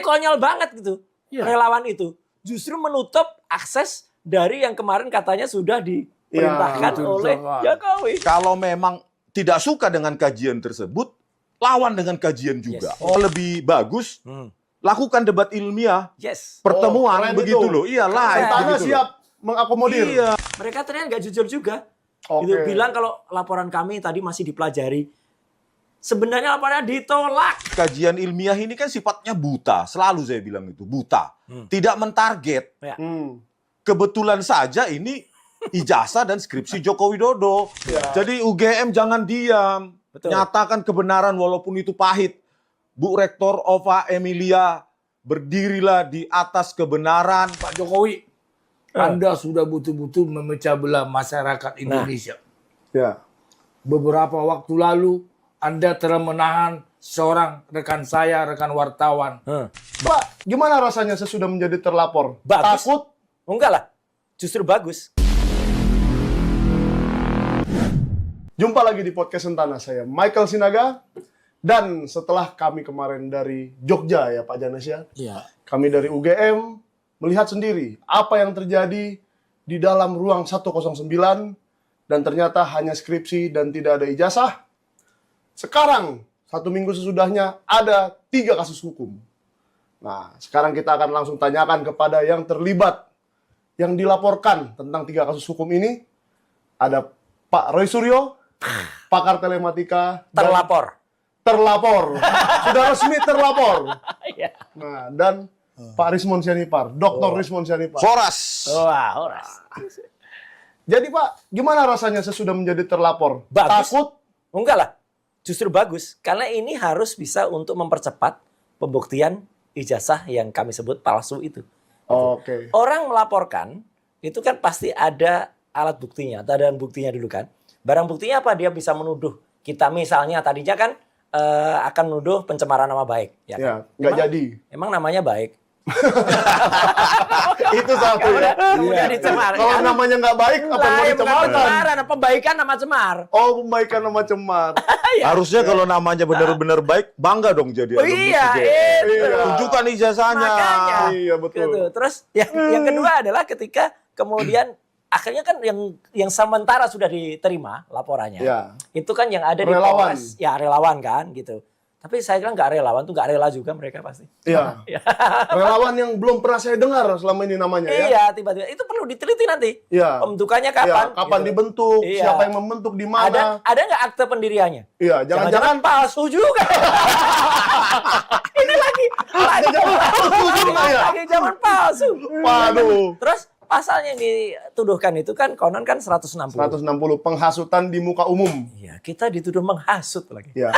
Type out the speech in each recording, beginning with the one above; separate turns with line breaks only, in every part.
konyol banget gitu.
Iya.
Relawan itu justru menutup akses dari yang kemarin katanya sudah diperintahkan
Iya,
oleh
betul.
Jokowi.
Kalau memang tidak suka dengan kajian tersebut, lawan dengan kajian juga.
Yes.
Oh, lebih bagus lakukan debat ilmiah,
Yes.
pertemuan
keren
begitu
itu.
loh. Iyalah,
Istana
begitu loh.
siap mengakomodir.
Iya.
Mereka ternyata nggak jujur juga.
Oke.
Gitu, bilang kalau laporan kami tadi masih dipelajari. Sebenarnya laporannya ditolak.
Kajian ilmiah ini kan sifatnya buta, selalu saya bilang itu buta, tidak mentarget.
Ya.
Kebetulan saja ini ijazah dan skripsi Joko Widodo. Jadi UGM jangan diam,
Betul.
nyatakan kebenaran walaupun itu pahit. Bu Rektor Ova Emilia, berdirilah di atas kebenaran.
Pak Jokowi, Anda sudah betul-betul memecah belah masyarakat Indonesia.
Ya.
Beberapa waktu lalu, Anda telah menahan seorang rekan saya, rekan wartawan.
Pak, gimana rasanya sesudah menjadi terlapor?
Bagus.
Takut?
Enggak lah, justru bagus.
Jumpa lagi di podcast Sentana, saya Michael Sinaga. Dan setelah kami kemarin dari Jogja ya Pak Janes ya,
Iya.
kami dari UGM melihat sendiri apa yang terjadi di dalam ruang 109 dan ternyata hanya skripsi dan tidak ada ijazah. Sekarang, 1 minggu sesudahnya ada 3 kasus hukum. Nah, sekarang kita akan langsung tanyakan kepada yang terlibat, yang dilaporkan tentang 3 kasus hukum ini. Ada Pak Roy Suryo, pakar telematika, dan
Terlapor.
Sudah resmi terlapor.
Iya.
Nah, dan Pak Rismon Sianipar, Dr. Rismon Sianipar.
Horas.
Wah, horas.
Jadi Pak, gimana rasanya sesudah menjadi terlapor?
Bagus.
Takut?
Enggak lah, justru bagus. Karena ini harus bisa untuk mempercepat pembuktian ijazah yang kami sebut palsu itu.
Oke.
Orang melaporkan, itu kan pasti ada alat buktinya, atau ada buktinya dulu kan. Barang buktinya apa? Dia bisa menuduh kita misalnya tadinya kan akan menuduh pencemaran nama baik. Ya,
Ya,
kan?
nggak jadi.
Emang namanya baik.
Itu satu ya.
Udah dicemar.
Kalau namanya nggak baik, apa yang mau dicemarkan?
Pencemaran, pembaikan nama cemar.
Oh, pembaikan nama cemar.
Harusnya kalau namanya benar-benar baik, bangga dong jadi
Oh
alumni
iya,
UGM.
itu.
Tunjukkan ijazahnya.
Makanya.
Iya, betul.
Gitu. Terus yang kedua adalah ketika kemudian akhirnya kan yang sementara sudah diterima laporannya.
Ya.
Itu kan yang ada di
Relawan.
Polres. Ya relawan kan gitu. Tapi saya kira nggak relawan tuh nggak rela juga mereka pasti.
Iya.
Ya.
Relawan yang belum pernah saya dengar selama ini namanya ya.
Iya, tiba-tiba itu perlu diteliti nanti.
Iya.
Pembentukannya
Iya,
kapan?
kapan
gitu.
dibentuk,
Iya.
siapa yang membentuk, di mana.
Ada nggak akte pendiriannya?
Iya, jangan-jangan
palsu juga. Ini lagi
palsu juga ya.
lagi zaman palsu.
Waduh.
Terus pasal yang dituduhkan itu kan konon kan 160.
160 penghasutan di muka umum.
Iya, kita dituduh menghasut lagi.
Ya.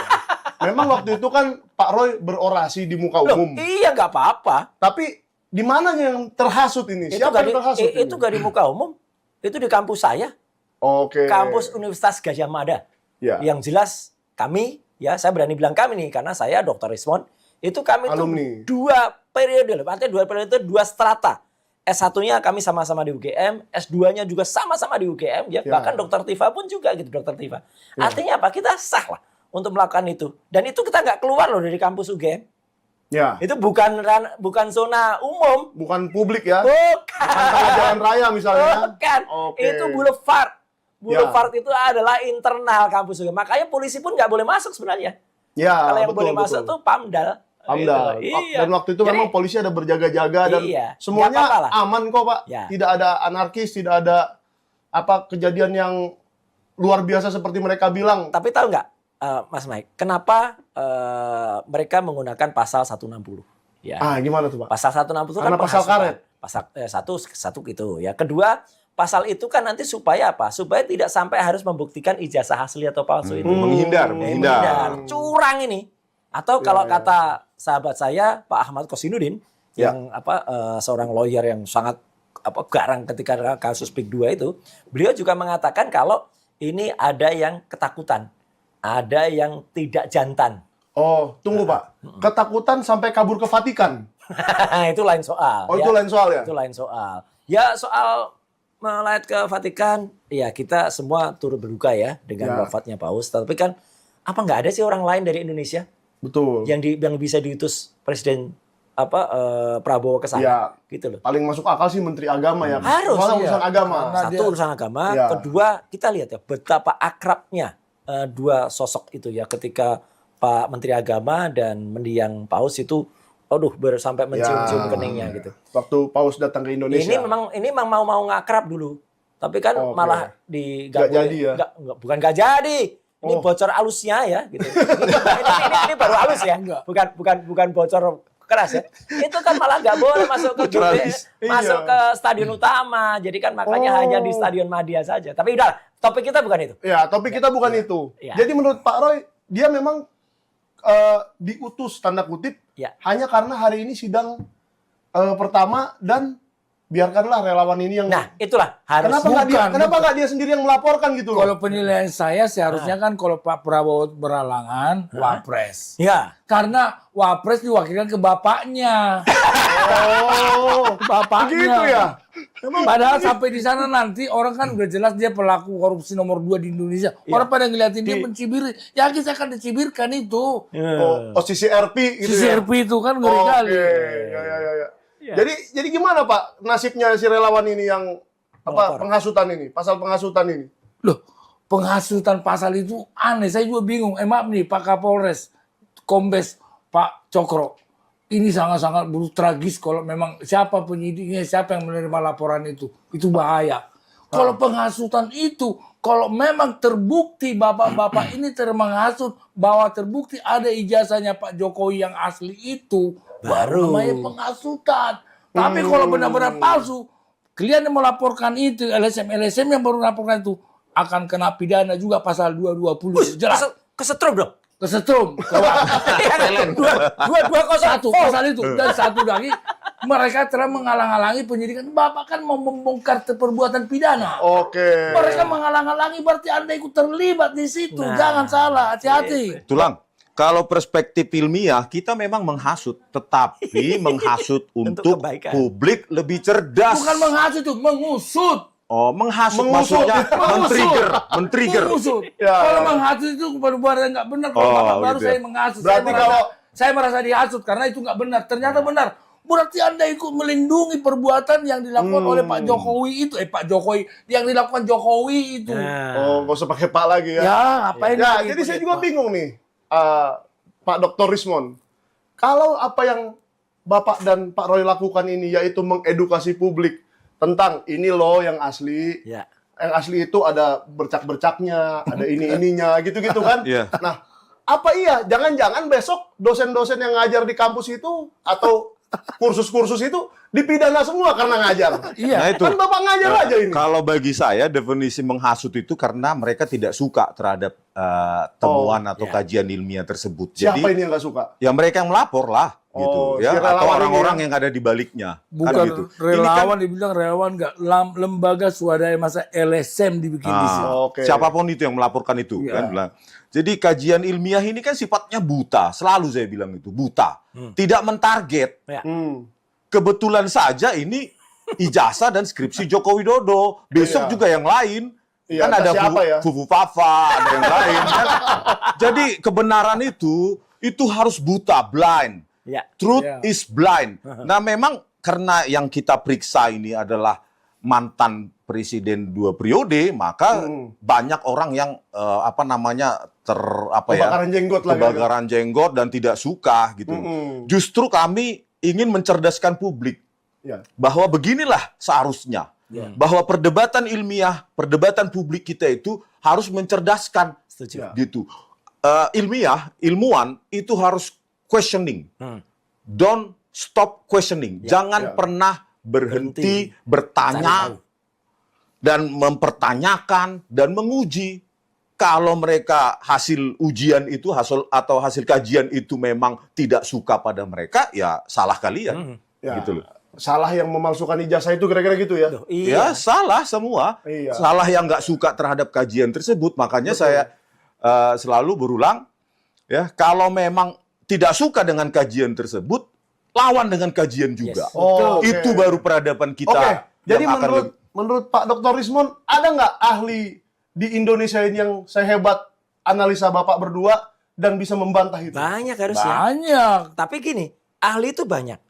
Memang waktu itu kan Pak Roy berorasi di muka
Loh,
umum.
iya nggak apa-apa.
Tapi di mana yang terhasut ini? Siapa yang terhasut ini?
Itu nggak di muka umum. Itu di kampus saya.
Oke.
Kampus Universitas Gadjah Mada.
Ya.
Yang jelas kami, ya saya berani bilang kami nih, karena saya Dr. Rismon, itu kami
Alumni.
tuh 2 periode, artinya 2 periode itu 2 strata. S1-nya kami sama-sama di UGM, S2-nya juga sama-sama di UGM, ya. Bahkan Dr. Tifa pun juga gitu, Dr. Tifa. Artinya apa? Kita sah lah untuk melakukan itu. Dan itu kita nggak keluar loh dari kampus UGM.
Ya.
Itu bukan zona umum.
Bukan publik ya.
Bukan.
Tengah jalan raya misalnya.
Bukan.
Oke.
Itu boulevard. Boulevard itu adalah internal kampus UGM. Makanya polisi pun nggak boleh masuk sebenarnya.
Ya,
Kalau yang
betul,
boleh
betul.
masuk tuh Pamdal.
Pamdal.
Gitu. Iya.
Dan waktu itu
Jadi,
memang polisi ada berjaga-jaga dan
Iya.
semuanya
Nggak apa-apa lah.
aman kok, Pak.
Ya.
Tidak ada anarkis, tidak ada kejadian yang luar biasa seperti mereka bilang.
Tapi tahu nggak, Mas Mike, kenapa mereka menggunakan pasal 160? Ya.
Gimana tuh, Pak?
Pasal 160 itu
Karena
kan
pasal
penghasutan.
karet.
Pasal satu gitu ya. Kedua, pasal itu kan nanti supaya apa? Supaya tidak sampai harus membuktikan ijazah asli atau palsu itu.
Menghindar.
Curang ini. Atau kalau kata sahabat saya Pak Ahmad Kosinudin yang seorang lawyer yang sangat garang ketika kasus PIK 2 itu, beliau juga mengatakan kalau ini ada yang ketakutan, ada yang tidak jantan.
Oh, tunggu Pak. Ketakutan sampai kabur ke Vatikan.
Itu lain soal.
Oh, itu lain soal ya?
Itu lain soal. Ya soal melayat ke Vatikan, ya kita semua turut berduka ya dengan wafatnya Paus. Tapi kan apa nggak ada sih orang lain dari Indonesia
Betul.
yang bisa diutus Presiden Prabowo ke sana.
Ya.
Gitu loh.
Paling masuk akal sih Menteri Agama ya.
Harus,
Soalnya
iya.
urusan agama.
Karena
Satu
dia-
urusan agama,
Ya.
kedua kita lihat ya betapa akrabnya dua sosok itu ya ketika Pak Menteri Agama dan mendiang Paus itu, aduh sampai mencium-cium
Ya.
keningnya gitu.
Waktu Paus datang ke Indonesia.
Ini memang mau ngakrab dulu, tapi kan
Oke.
malah
Nggak jadi ya?
bukan nggak jadi. Ini
Oh.
bocor halusnya ya, gitu. ini baru halus ya,
Enggak.
bukan bocor keras ya. Itu kan malah nggak boleh masuk ke
Bocor
GBK,
halus.
masuk
Iya.
ke stadion utama. Jadi kan makanya hanya di Stadion Madia saja. Tapi udah, topik kita bukan itu.
Ya, topik kita bukan itu.
Ya.
Jadi menurut Pak Roy, dia memang diutus tanda kutip
Ya.
hanya karena hari ini sidang pertama dan biarkanlah relawan ini yang
Nah, itulah harus.
kenapa nggak dia sendiri yang melaporkan gitu loh?
Kalau penilaian saya seharusnya kan kalau Pak Prabowo beralangan, Wapres.
Ya.
Karena Wapres diwakilkan ke bapaknya.
Oh,
Bapaknya.
begitu ya.
Padahal sampai di sana nanti orang kan udah jelas dia pelaku korupsi nomor 2 di Indonesia. Orang pada ngeliatin dia mencibir. Yakin saya akan dicibirkan itu.
Oh, CCRP gitu ya.
CCRP itu kan ngeri
Oke,
kali.
ya. Jadi gimana Pak nasibnya si relawan ini yang penghasutan ini, pasal penghasutan ini?
Loh, penghasutan pasal itu aneh. Saya juga bingung. Maaf nih Pak Kapolres, Kombes Pak Cokro. Ini sangat-sangat tragis kalau memang siapa penyidiknya, siapa yang menerima laporan itu. Itu bahaya. Kalau penghasutan itu, kalau memang terbukti bapak-bapak ini menghasut, bahwa terbukti ada ijazahnya Pak Jokowi yang asli itu, baru namanya penghasutan. Tapi kalau benar-benar palsu, kalian yang melaporkan itu, LSM yang baru melaporkan itu, akan kena pidana juga pasal 220. Jelas.
Kesetrum dong.
Kesetrum. Satu pasal itu. Dan satu lagi, mereka telah menghalang-halangi penyidikan. Bapak kan mau membongkar perbuatan pidana.
Oke.
Mereka menghalang-halangi berarti Anda ikut terlibat di situ. Jangan salah, hati-hati.
Tulang. Kalau perspektif ilmiah, kita memang menghasut, tetapi menghasut untuk
kebaikan.
publik lebih cerdas.
Bukan menghasut itu, mengusut.
Oh, menghasut
Mengusut.
maksudnya men-trigger.
Mengusut.
Ya,
Kalau
ya.
menghasut itu perbuatan yang nggak benar. Kalau
Oh,
Bapak baru
gitu ya.
saya menghasut.
Berarti
Saya merasa dihasut karena itu nggak benar. Ternyata benar. Berarti Anda ikut melindungi perbuatan yang dilakukan oleh Pak Jokowi itu. Pak Jokowi, yang dilakukan Jokowi itu.
Oh, nggak usah pakai Pak lagi ya.
Ya, ngapain?
Ya,
lagi
jadi saya
pakai
juga
Pak?
bingung nih, Pak Dr. Rismon. Kalau apa yang Bapak dan Pak Roy lakukan ini yaitu mengedukasi publik tentang ini loh yang asli.
Ya.
Yang asli itu ada bercak-bercaknya, ada ini-ininya, gitu-gitu kan.
Iya.
Nah, apa iya? Jangan-jangan besok dosen-dosen yang ngajar di kampus itu atau kursus-kursus itu dipidana semua karena ngajar.
Iya.
Nah, itu.
Kan Bapak ngajar aja ini.
Kalau bagi saya definisi menghasut itu karena mereka tidak suka terhadap temuan atau
ya.
kajian ilmiah tersebut.
Siapa
Jadi
ini yang nggak suka?
ya mereka yang melapor lah gitu
Oh,
ya
si
atau
relawan
orang-orang
ini ya.
yang ada di baliknya.
Bukan
Kan gitu. Ini kan-
relawan, dibilang relawan nggak lembaga swadaya masa LSM dibikin di sini.
Oke.
Siapapun itu yang melaporkan itu
Iya.
kan bilang. Jadi kajian ilmiah ini kan sifatnya buta, selalu saya bilang itu buta, tidak mentarget.
Ya.
Kebetulan saja ini ijazah dan skripsi Joko Widodo. Besok
Iya.
juga yang lain.
Iya,
Kan ada
siapa ya?
Fufu Fafa, ada yang lain. Kan? Jadi kebenaran itu harus buta, blind.
Ya.
Truth
Ya.
is blind. Nah memang karena yang kita periksa ini adalah mantan presiden 2 periode, maka banyak orang yang
Kebakaran jenggot lah.
kebakaran jenggot dan tidak suka gitu. Justru kami ingin mencerdaskan publik
Ya.
bahwa beginilah seharusnya. Bahwa perdebatan ilmiah, perdebatan publik kita itu harus mencerdaskan.
Setuju.
Gitu. Ilmuwan itu harus questioning. Don't stop questioning. Jangan pernah berhenti bertanya
Cari tahu.
dan mempertanyakan dan menguji. Kalau mereka hasil ujian itu atau hasil kajian itu memang tidak suka pada mereka, ya salah kalian.
Ya.
Gitu loh.
Salah yang memalsukan ijazah itu kira-kira gitu ya.
Ya salah semua.
Iya.
Salah yang nggak suka terhadap kajian tersebut. Makanya saya selalu berulang, ya kalau memang tidak suka dengan kajian tersebut, lawan dengan kajian juga.
Yes.
Oh, oke.
Itu baru peradaban kita.
Oke. Jadi
yang akan
menurut Pak Dr. Rismon, ada nggak ahli di Indonesia ini yang sehebat analisa Bapak berdua dan bisa membantah itu?
Banyak harusnya.
Banyak.
Tapi gini, ahli itu banyak.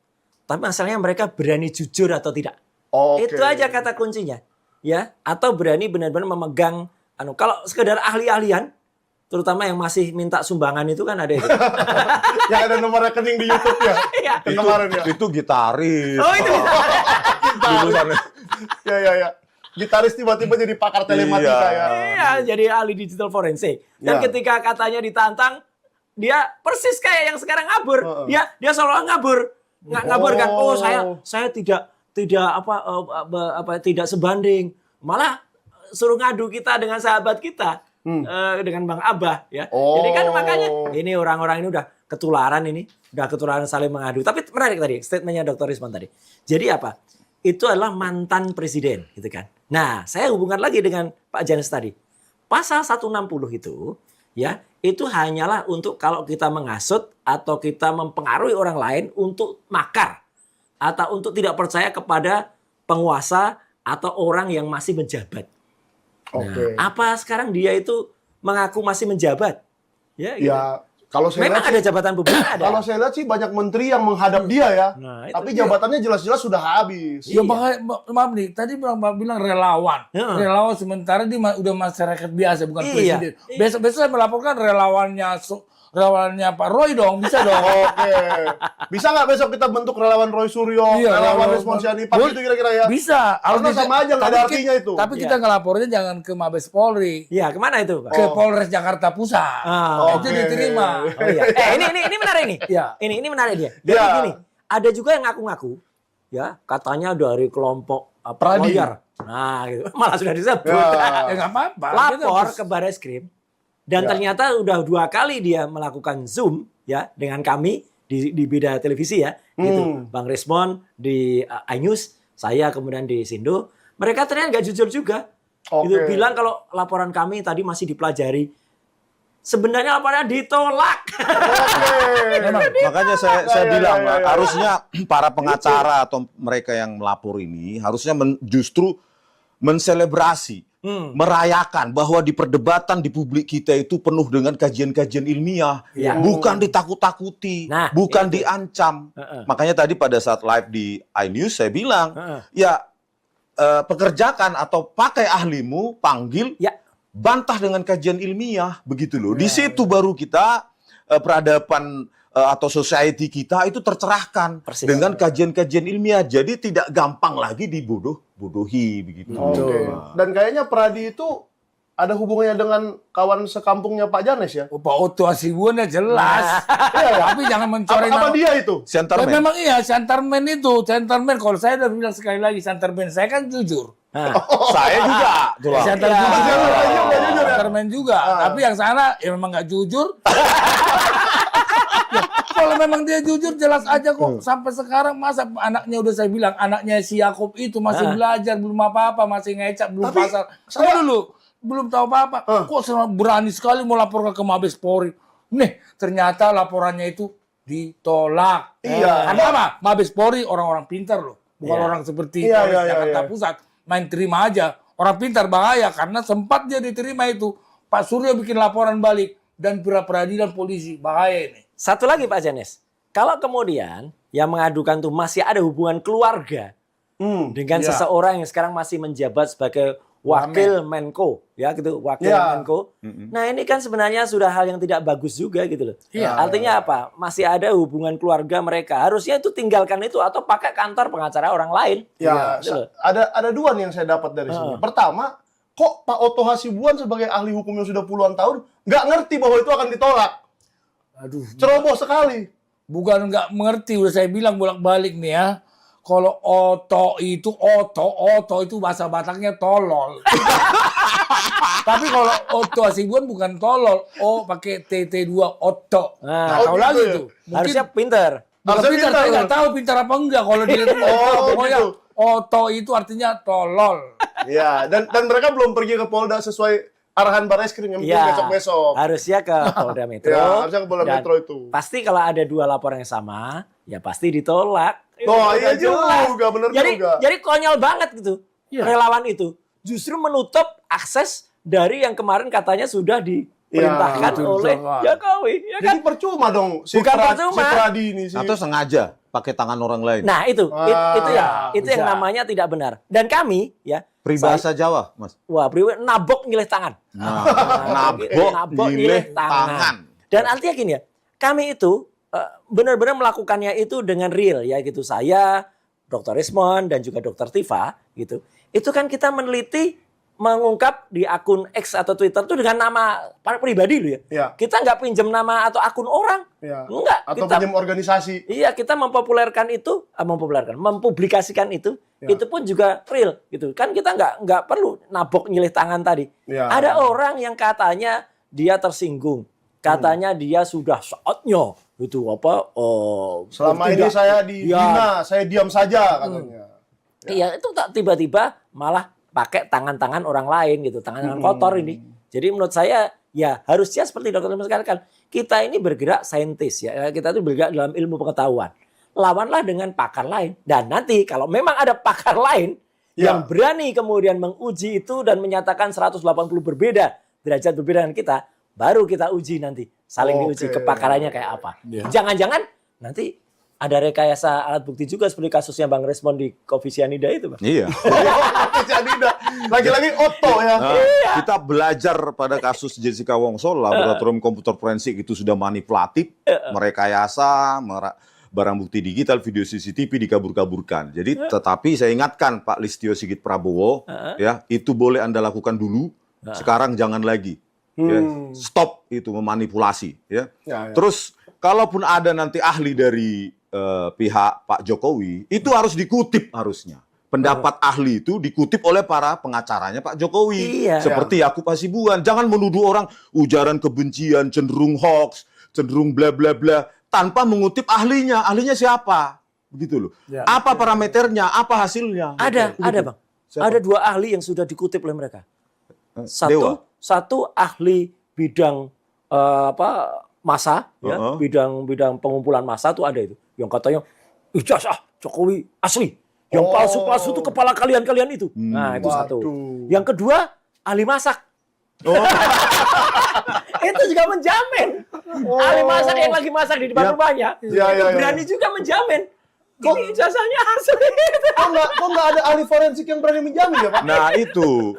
Tapi masalahnya mereka berani jujur atau tidak.
Oke.
Itu aja kata kuncinya. Ya, atau berani benar-benar memegang kalau sekedar ahli-ahlian, terutama yang masih minta sumbangan itu kan ada itu.
Yang ada nomor rekening di YouTube ya.
Iya.
Yang kemarin ya.
Itu gitaris.
Oh, itu.
Jurusannya.
Ya. Gitaris tiba-tiba jadi pakar telematika ya.
Iya, jadi ahli digital forensik. Dan
Ya.
ketika katanya ditantang, dia persis kayak yang sekarang ngabur. Dia seolah ngabur. Ngabur kan. Oh, saya tidak tidak sebanding. Malah suruh ngadu kita dengan sahabat kita. Dengan Bang Abah ya. Jadi kan makanya ini orang-orang ini udah ketularan saling mengadu. Tapi menarik tadi statementnya Dr. Risman tadi. Jadi apa? Itu adalah mantan presiden gitu kan. Nah, saya hubungkan lagi dengan Pak Janes tadi. Pasal 160 itu ya, itu hanyalah untuk kalau kita menghasut atau kita mempengaruhi orang lain untuk makar atau untuk tidak percaya kepada penguasa atau orang yang masih menjabat.
Oke.
Nah, apa sekarang dia itu mengaku masih menjabat? Ya, gitu.
Ya, kalau saya
Memang
lihat
ada jabatan publik ada.
kalau saya lihat sih banyak menteri yang menghadap dia ya.
Nah, itu
Tapi
dia.
jabatannya jelas-jelas sudah habis.
Ya
Iya.
makanya, maaf nih, tadi Bang bilang relawan.
Heeh.
Relawan sementara dia udah masyarakat biasa, bukan
Iya.
presiden. Besok-besok saya melaporkan relawannya Pak Roy dong, bisa dong.
Oke. Bisa nggak besok kita bentuk relawan Roy Suryo,
Iya,
relawan
relawan-
Resmon Sianipar gitu kira-kira ya?
Bisa.
Karena sama aja nggak ada
Tapi
artinya itu.
Tapi kita ngelapornya jangan ke Mabes Polri,
Iya, kemana itu, Pak?
ke Polres Jakarta Pusat.
Ah.
Itu
Oke.
diterima.
Oh iya. ini menarik nih.
Iya.
Ini menarik dia. Jadi
Iya.
gini, ada juga yang ngaku-ngaku ya, katanya dari kelompok
Pradi.
lawyer. Nah, gitu. Malah sudah disebut.
Ya.
Ya nggak apa-apa.
Lapor
Kita-
ke Barreskrim dan
Ya.
ternyata udah 2 kali dia melakukan Zoom ya dengan kami di beda televisi ya, gitu. Bang Rismon di iNews, saya kemudian di Sindo. Mereka ternyata nggak jujur juga.
Oke.
Gitu, bilang kalau laporan kami tadi masih dipelajari. Sebenarnya laporannya ditolak.
Makanya saya
Ya,
bilang
ya.
harusnya para pengacara atau mereka yang melapor ini harusnya justru menselebrasi, merayakan bahwa di perdebatan di publik kita itu penuh dengan kajian-kajian ilmiah,
Ya.
bukan ditakut-takuti,
Nah,
bukan
itu.
diancam.
Heeh.
Makanya tadi pada saat live di iNews saya bilang,
Heeh.
ya pekerjakan atau pakai ahlimu, panggil,
Ya.
bantah dengan kajian ilmiah, begitu loh. Di situ baru kita peradaban atau society kita itu tercerahkan
Persis.
dengan kajian-kajian ilmiah. Jadi tidak gampang lagi dibodohi begitu.
Oke. Dan kayaknya Pradi itu ada hubungannya dengan kawan sekampungnya Pak Janes ya?
Oh, Pak Otto Hasibuan ya jelas. Tapi jangan mencoreng
Apa
nama-
dia itu?
Ya,
Centerman.
memang iya, Centerman itu. Centerman, kalau saya udah bilang sekali lagi, Centerman. Saya kan jujur.
Nah,
Saya juga. Tulang.
Center
Ya.
juga.
Centerman juga jujur ya?
Centerman juga. Tapi yang sana, ya memang nggak jujur. Ya, kalau memang dia jujur, jelas aja kok. Sampai sekarang, masa anaknya udah saya bilang, anaknya si Yakob itu masih belajar, belum apa-apa, masih ngecap, belum
Tapi
pasar.
saya-
Dulu, belum tahu apa-apa. Kok berani sekali mau laporkan ke Mabes Polri. Nih, ternyata laporannya itu ditolak.
Iya.
Karena apa? Mabes Polri orang-orang pintar loh. Bukan
Iya.
orang seperti
Iya,
Polres
iya, iya,
Jakarta
iya.
Pusat. Main terima aja. Orang pintar bahaya karena sempat dia diterima itu. Pak Suryo bikin laporan balik. Dan peradilan polisi. Bahaya ini.
satu lagi Pak Janes. Kalau kemudian yang mengadukan tuh masih ada hubungan keluarga dengan
Ya.
seseorang yang sekarang masih menjabat sebagai wakil Menko, ya gitu, wakil
Ya.
Menko. Nah ini kan sebenarnya sudah hal yang tidak bagus juga gitu loh.
Iya.
Artinya apa? Masih ada hubungan keluarga mereka. Harusnya itu tinggalkan itu atau pakai kantor pengacara orang lain.
Ya,
Gitu loh.
ada dua nih yang saya dapat dari sini. Pertama, kok Pak Otto Hasibuan sebagai ahli hukum yang sudah puluhan tahun nggak ngerti bahwa itu akan ditolak?
Aduh.
Ceroboh sekali.
Bukan nggak mengerti. Udah saya bilang bolak-balik nih ya. Kalau Oto itu bahasa Bataknya tolol. Tapi kalau Oto Hasibuan bukan tolol. Oh, pakai TT2 Oto.
Nah,
Nggak tahu
gitu
lagi
ya?
tuh. Mungkin
Harusnya pinter.
bukan
harusnya
pintar,
pintar,
saya nggak
loh.
tahu pintar apa enggak. Kalau dia itu pokoknya
gitu.
Oto itu artinya tolol.
Ya, dan mereka belum pergi ke Polda sesuai arahan Barreskrim yang penting
Ya,
besok-besok.
harusnya ke Polda Metro.
Ya, harusnya ke Polda
Dan
Metro itu.
Pasti kalau ada 2 laporan yang sama, ya pasti ditolak.
Oh,
Udah
iya
jelas.
juga, bener
jadi,
juga.
Jadi konyol banget gitu.
Iya.
Relawan itu justru menutup akses dari yang kemarin katanya sudah diperintahkan
betul,
oleh
Pak.
Jokowi, ya kan?
Jadi percuma dong si
Bukan percuma.
Pradi ini sih.
Atau sengaja pakai tangan orang lain.
Nah itu
bisa.
yang namanya tidak benar. Dan kami ya
Peribahasa Jawa, Mas.
wah nabok nyilih tangan.
Nah, nabok nyilih tangan.
Dan artinya gini ya, kami itu benar-benar melakukannya itu dengan real ya gitu. Saya, Dr. Rismond dan juga Dr. Tifa gitu. Itu kan kita meneliti mengungkap di akun X atau Twitter itu dengan nama pribadi loh ya.
Ya.
Kita nggak pinjam nama atau akun orang.
Ya.
Enggak.
Atau
Kita,
pinjam organisasi.
iya, kita mempublikasikan itu.
Ya.
Itu pun juga real gitu. Kan kita nggak perlu nabok nyilih tangan tadi.
Ya.
Ada orang yang katanya dia tersinggung. Katanya dia sudah saatnya gitu apa
Selama ini
bertindak.
saya dihina, saya diam saja katanya.
Iya, itu tak tiba-tiba malah pakai tangan-tangan orang lain gitu, tangan-tangan kotor ini. Jadi menurut saya ya harusnya seperti dokter katakan, kita ini bergerak saintis ya, kita itu bergerak dalam ilmu pengetahuan. Lawanlah dengan pakar lain. Dan nanti kalau memang ada pakar lain yang berani kemudian menguji itu dan menyatakan 180 berbeda, derajat berbeda dengan kita, baru kita uji nanti. Saling diuji kepakarannya kayak apa. Jangan-jangan nanti ada rekayasa alat bukti juga seperti kasusnya Bang Resmond di Coffee Cyanida itu, Bang.
Iya.
Jadi lagi-lagi Otto ya.
Nah, kita belajar pada kasus Jessica Wongso, laboratorium komputer forensik itu sudah manipulatif, merekayasa, barang bukti digital, video CCTV dikabur-kaburkan. Jadi, tetapi saya ingatkan Pak Listio Sigit Prabowo, ya itu boleh Anda lakukan dulu, sekarang jangan lagi. Ya, stop itu memanipulasi. Ya. Terus, kalaupun ada nanti ahli dari pihak Pak Jokowi, itu harus dikutip harusnya. Pendapat ahli itu dikutip oleh para pengacaranya Pak Jokowi.
Iya.
Seperti Yakub Hasibuan. Jangan menuduh orang ujaran kebencian, cenderung hoax, cenderung bla bla bla, tanpa mengutip ahlinya. Ahlinya siapa? Begitu loh. Apa parameternya? Apa hasilnya?
Ada Bang.
Siapa?
Ada 2 ahli yang sudah dikutip oleh mereka.
Dewa.
Satu ahli bidang massa, ya, bidang pengumpulan massa tuh ada itu. Yang katanya ijazah Jokowi asli. Yang palsu-palsu itu kepala kalian-kalian itu. Nah, itu satu. Yang kedua, ahli masak. Itu juga menjamin. Ahli masak yang lagi masak di depan rumahnya. Berani juga menjamin. Ini ijazahnya asli.
Kok nggak ada ahli forensik yang berani menjamin ya Pak?
Nah itu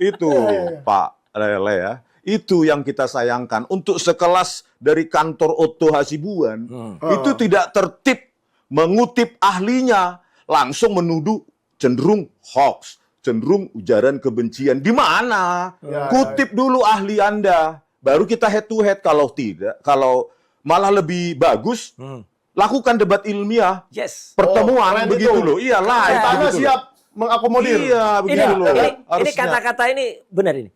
Pak Lele ya. Itu yang kita sayangkan. Untuk sekelas dari kantor Otto Hasibuan, itu tidak tertib mengutip ahlinya, langsung menuduh cenderung hoax, cenderung ujaran kebencian. Di mana? Kutip dulu ahli Anda, baru kita head to head. Kalau tidak, kalau malah lebih bagus, lakukan debat ilmiah, pertemuan begitu loh. Iya lah,
Istana siap mengakomodir.
Iya, begitu loh.
Ini kata-kata ini benar ini.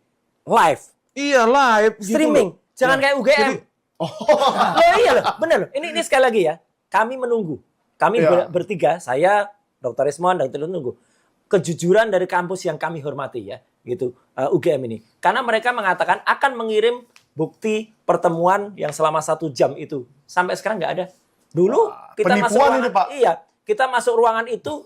Live.
Iya live.
Streaming.
Gitu
Jangan kayak UGM. Loh iya loh, benar loh. Ini sekali lagi ya. Kami menunggu. Kami bertiga, saya, Dr. Rismond, dan Dr. menunggu kejujuran dari kampus yang kami hormati ya, gitu. UGM ini. Karena mereka mengatakan akan mengirim bukti pertemuan yang selama 1 jam itu. Sampai sekarang nggak ada. Dulu kita masuk ruangan,
ini, Pak.
Iya, kita masuk ruangan itu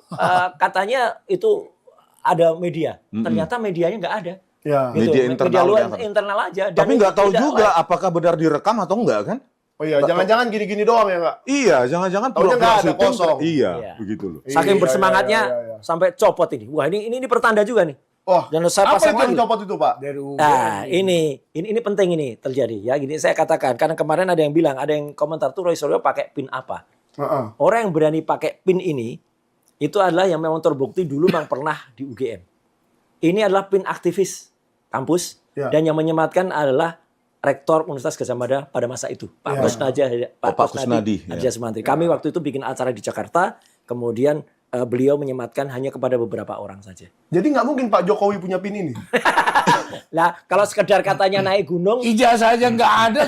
katanya itu ada media. Ternyata medianya nggak ada. Gitu.
Media internal,
luar internal aja. Dan
tapi nggak tahu
tidak
juga
live.
apakah benar direkam atau enggak kan?
Oh iya, jangan-jangan gini-gini doang ya Kak?
Iya, jangan-jangan
Taunya nggak ada,
syuting,
kosong.
Iya,
Iya.
begitu loh.
Saking
Iya,
bersemangatnya
iya.
sampai copot ini. Wah, ini pertanda juga nih.
Wah,
Dan saya
apa
pasang
itu yang
lagi.
copot itu Pak?
Dari UGM.
Nah, ini penting ini terjadi ya. Gini saya katakan karena kemarin ada yang bilang, ada yang komentar tuh Roy Suryo pakai pin apa? Orang yang berani pakai pin ini itu adalah yang memang terbukti dulu memang pernah di UGM. Ini adalah pin aktivis kampus dan yang menyematkan adalah Rektor Universitas Gadjah Mada pada masa itu, Pak Kusnadi Adja Sumantri. Kami waktu itu bikin acara di Jakarta, kemudian beliau menyematkan hanya kepada beberapa orang saja.
Jadi nggak mungkin Pak Jokowi punya pin ini?
Lah, kalau sekedar katanya naik gunung,
Ijazah aja nggak ada.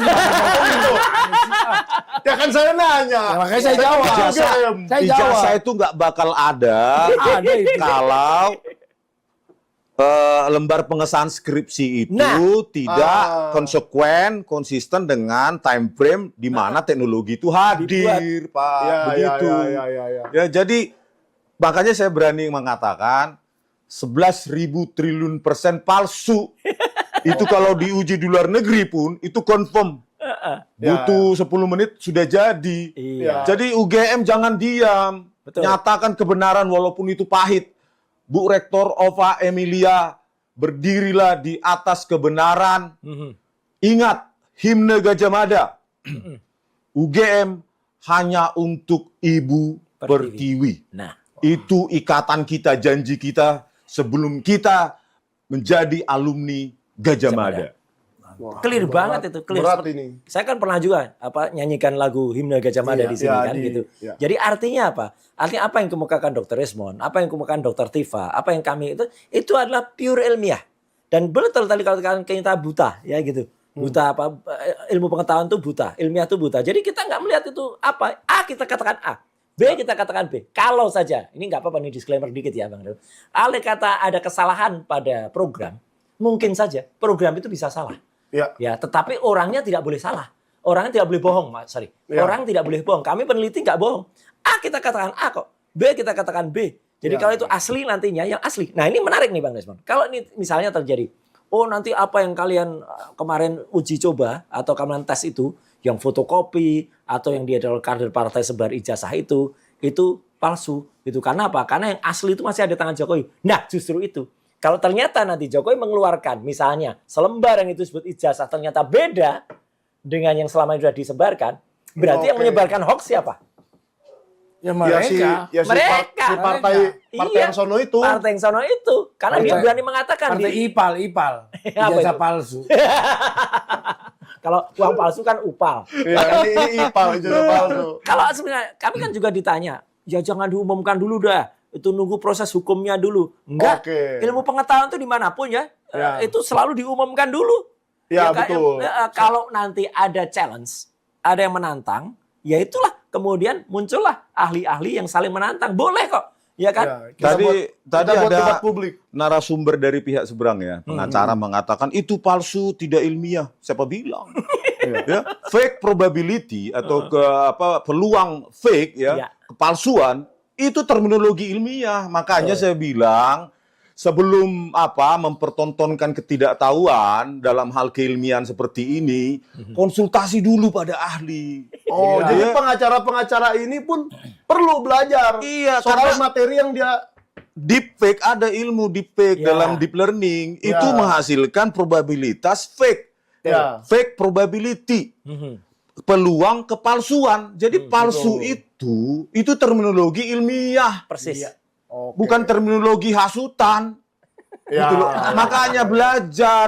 Ya kan saya nanya.
Ya, makanya saya jawab. Saya
Ijazah
jawab.
itu nggak bakal ada
Ada itu.
kalau lembar pengesahan skripsi itu tidak konsekuen, konsisten dengan time frame di mana teknologi itu hadir, Pak. Begitu. Ya, jadi makanya saya berani mengatakan 11.000 triliun % palsu Itu kalau diuji di luar negeri pun itu confirm. Butuh 10 menit sudah jadi.
Iya.
Jadi UGM jangan diam.
Betul.
Nyatakan kebenaran walaupun itu pahit. Bu Rektor Ova Emilia, berdirilah di atas kebenaran. Ingat, himne Gajah Mada. UGM hanya untuk Ibu Pertiwi.
Nah,
Itu ikatan kita, janji kita sebelum kita menjadi alumni Gajah Mada.
Wah,
clear banget itu, clear.
Berat ini.
Saya kan pernah juga nyanyikan lagu himne Gajah Mada
Iya,
di sini
iya,
kan gitu.
iya.
Jadi artinya apa? Artinya apa yang kemukakan Dr. Resmond, apa yang kemukakan Dr. Tifa, apa yang kami itu adalah pure ilmiah. Dan betul tadi kalau kita buta ya gitu. Buta apa, ilmu pengetahuan itu buta, ilmiah itu buta. Jadi kita nggak melihat itu apa. A kita katakan A, B kita katakan B. Kalau saja, ini nggak apa-apa nih disclaimer dikit ya Bang. Oleh kata ada kesalahan pada program, mungkin saja program itu bisa salah.
Ya.
Ya, tetapi orangnya tidak boleh salah. Orangnya tidak boleh bohong, sorry.
Ya.
Orang tidak boleh bohong. Kami peneliti nggak bohong. A kita katakan A kok, B kita katakan B. Jadi
Ya.
kalau itu asli nantinya yang asli. Nah ini menarik nih Bang Desmond. Kalau ini misalnya terjadi, oh nanti apa yang kalian kemarin uji coba atau kalian tes itu, yang fotokopi atau yang dia adalah kader partai sebar ijazah itu palsu. Itu karena apa? Karena yang asli itu masih ada tangan Jokowi. Nah justru itu. Kalau ternyata nanti Jokowi mengeluarkan misalnya selembar yang itu disebut ijazah ternyata beda dengan yang selama ini sudah disebarkan, berarti yang
Oke.
menyebarkan hoax siapa?
Ya
Ya si
Mereka.
partai
Iya.
yang sono itu.
Partai yang sono itu. Karena dia
Partai-
berani mengatakan
Partai
di,
IPAL,
Apa
ijazah
itu?
palsu.
kalau uang palsu kan upal.
Iya, ini IPAL ijazah palsu.
Kalau sebenarnya kami kan juga ditanya, ya jangan diumumkan dulu dah. Itu nunggu proses hukumnya dulu. Enggak.
Oke.
Ilmu pengetahuan itu dimanapun ya,
Ya.
itu selalu diumumkan dulu.
Ya,
Kayak,
betul.
kalau nanti ada challenge, ada yang menantang, ya itulah kemudian muncullah ahli-ahli yang saling menantang. Boleh kok. Ya kan?
Ya, kita
Tadi
kita buat
ada
debat publik.
narasumber dari pihak seberang ya, pengacara mengatakan itu palsu, tidak ilmiah. Siapa bilang? Ya, fake probability atau peluang fake
Iya.
ya, kepalsuan itu terminologi ilmiah. Makanya saya bilang sebelum mempertontonkan ketidaktahuan dalam hal keilmiahan seperti ini, konsultasi dulu pada ahli.
Oh,
Iya.
jadi pengacara-pengacara ini pun perlu belajar
Iya,
soal
karena-
materi yang dia
Deepfake, ada ilmu deepfake
Ya.
dalam deep learning itu
Ya.
menghasilkan probabilitas fake,
Ya.
fake probability, peluang kepalsuan. Jadi palsu itu terminologi ilmiah,
Persis.
Oke.
bukan terminologi hasutan.
Ya.
Gitu loh. Makanya belajar,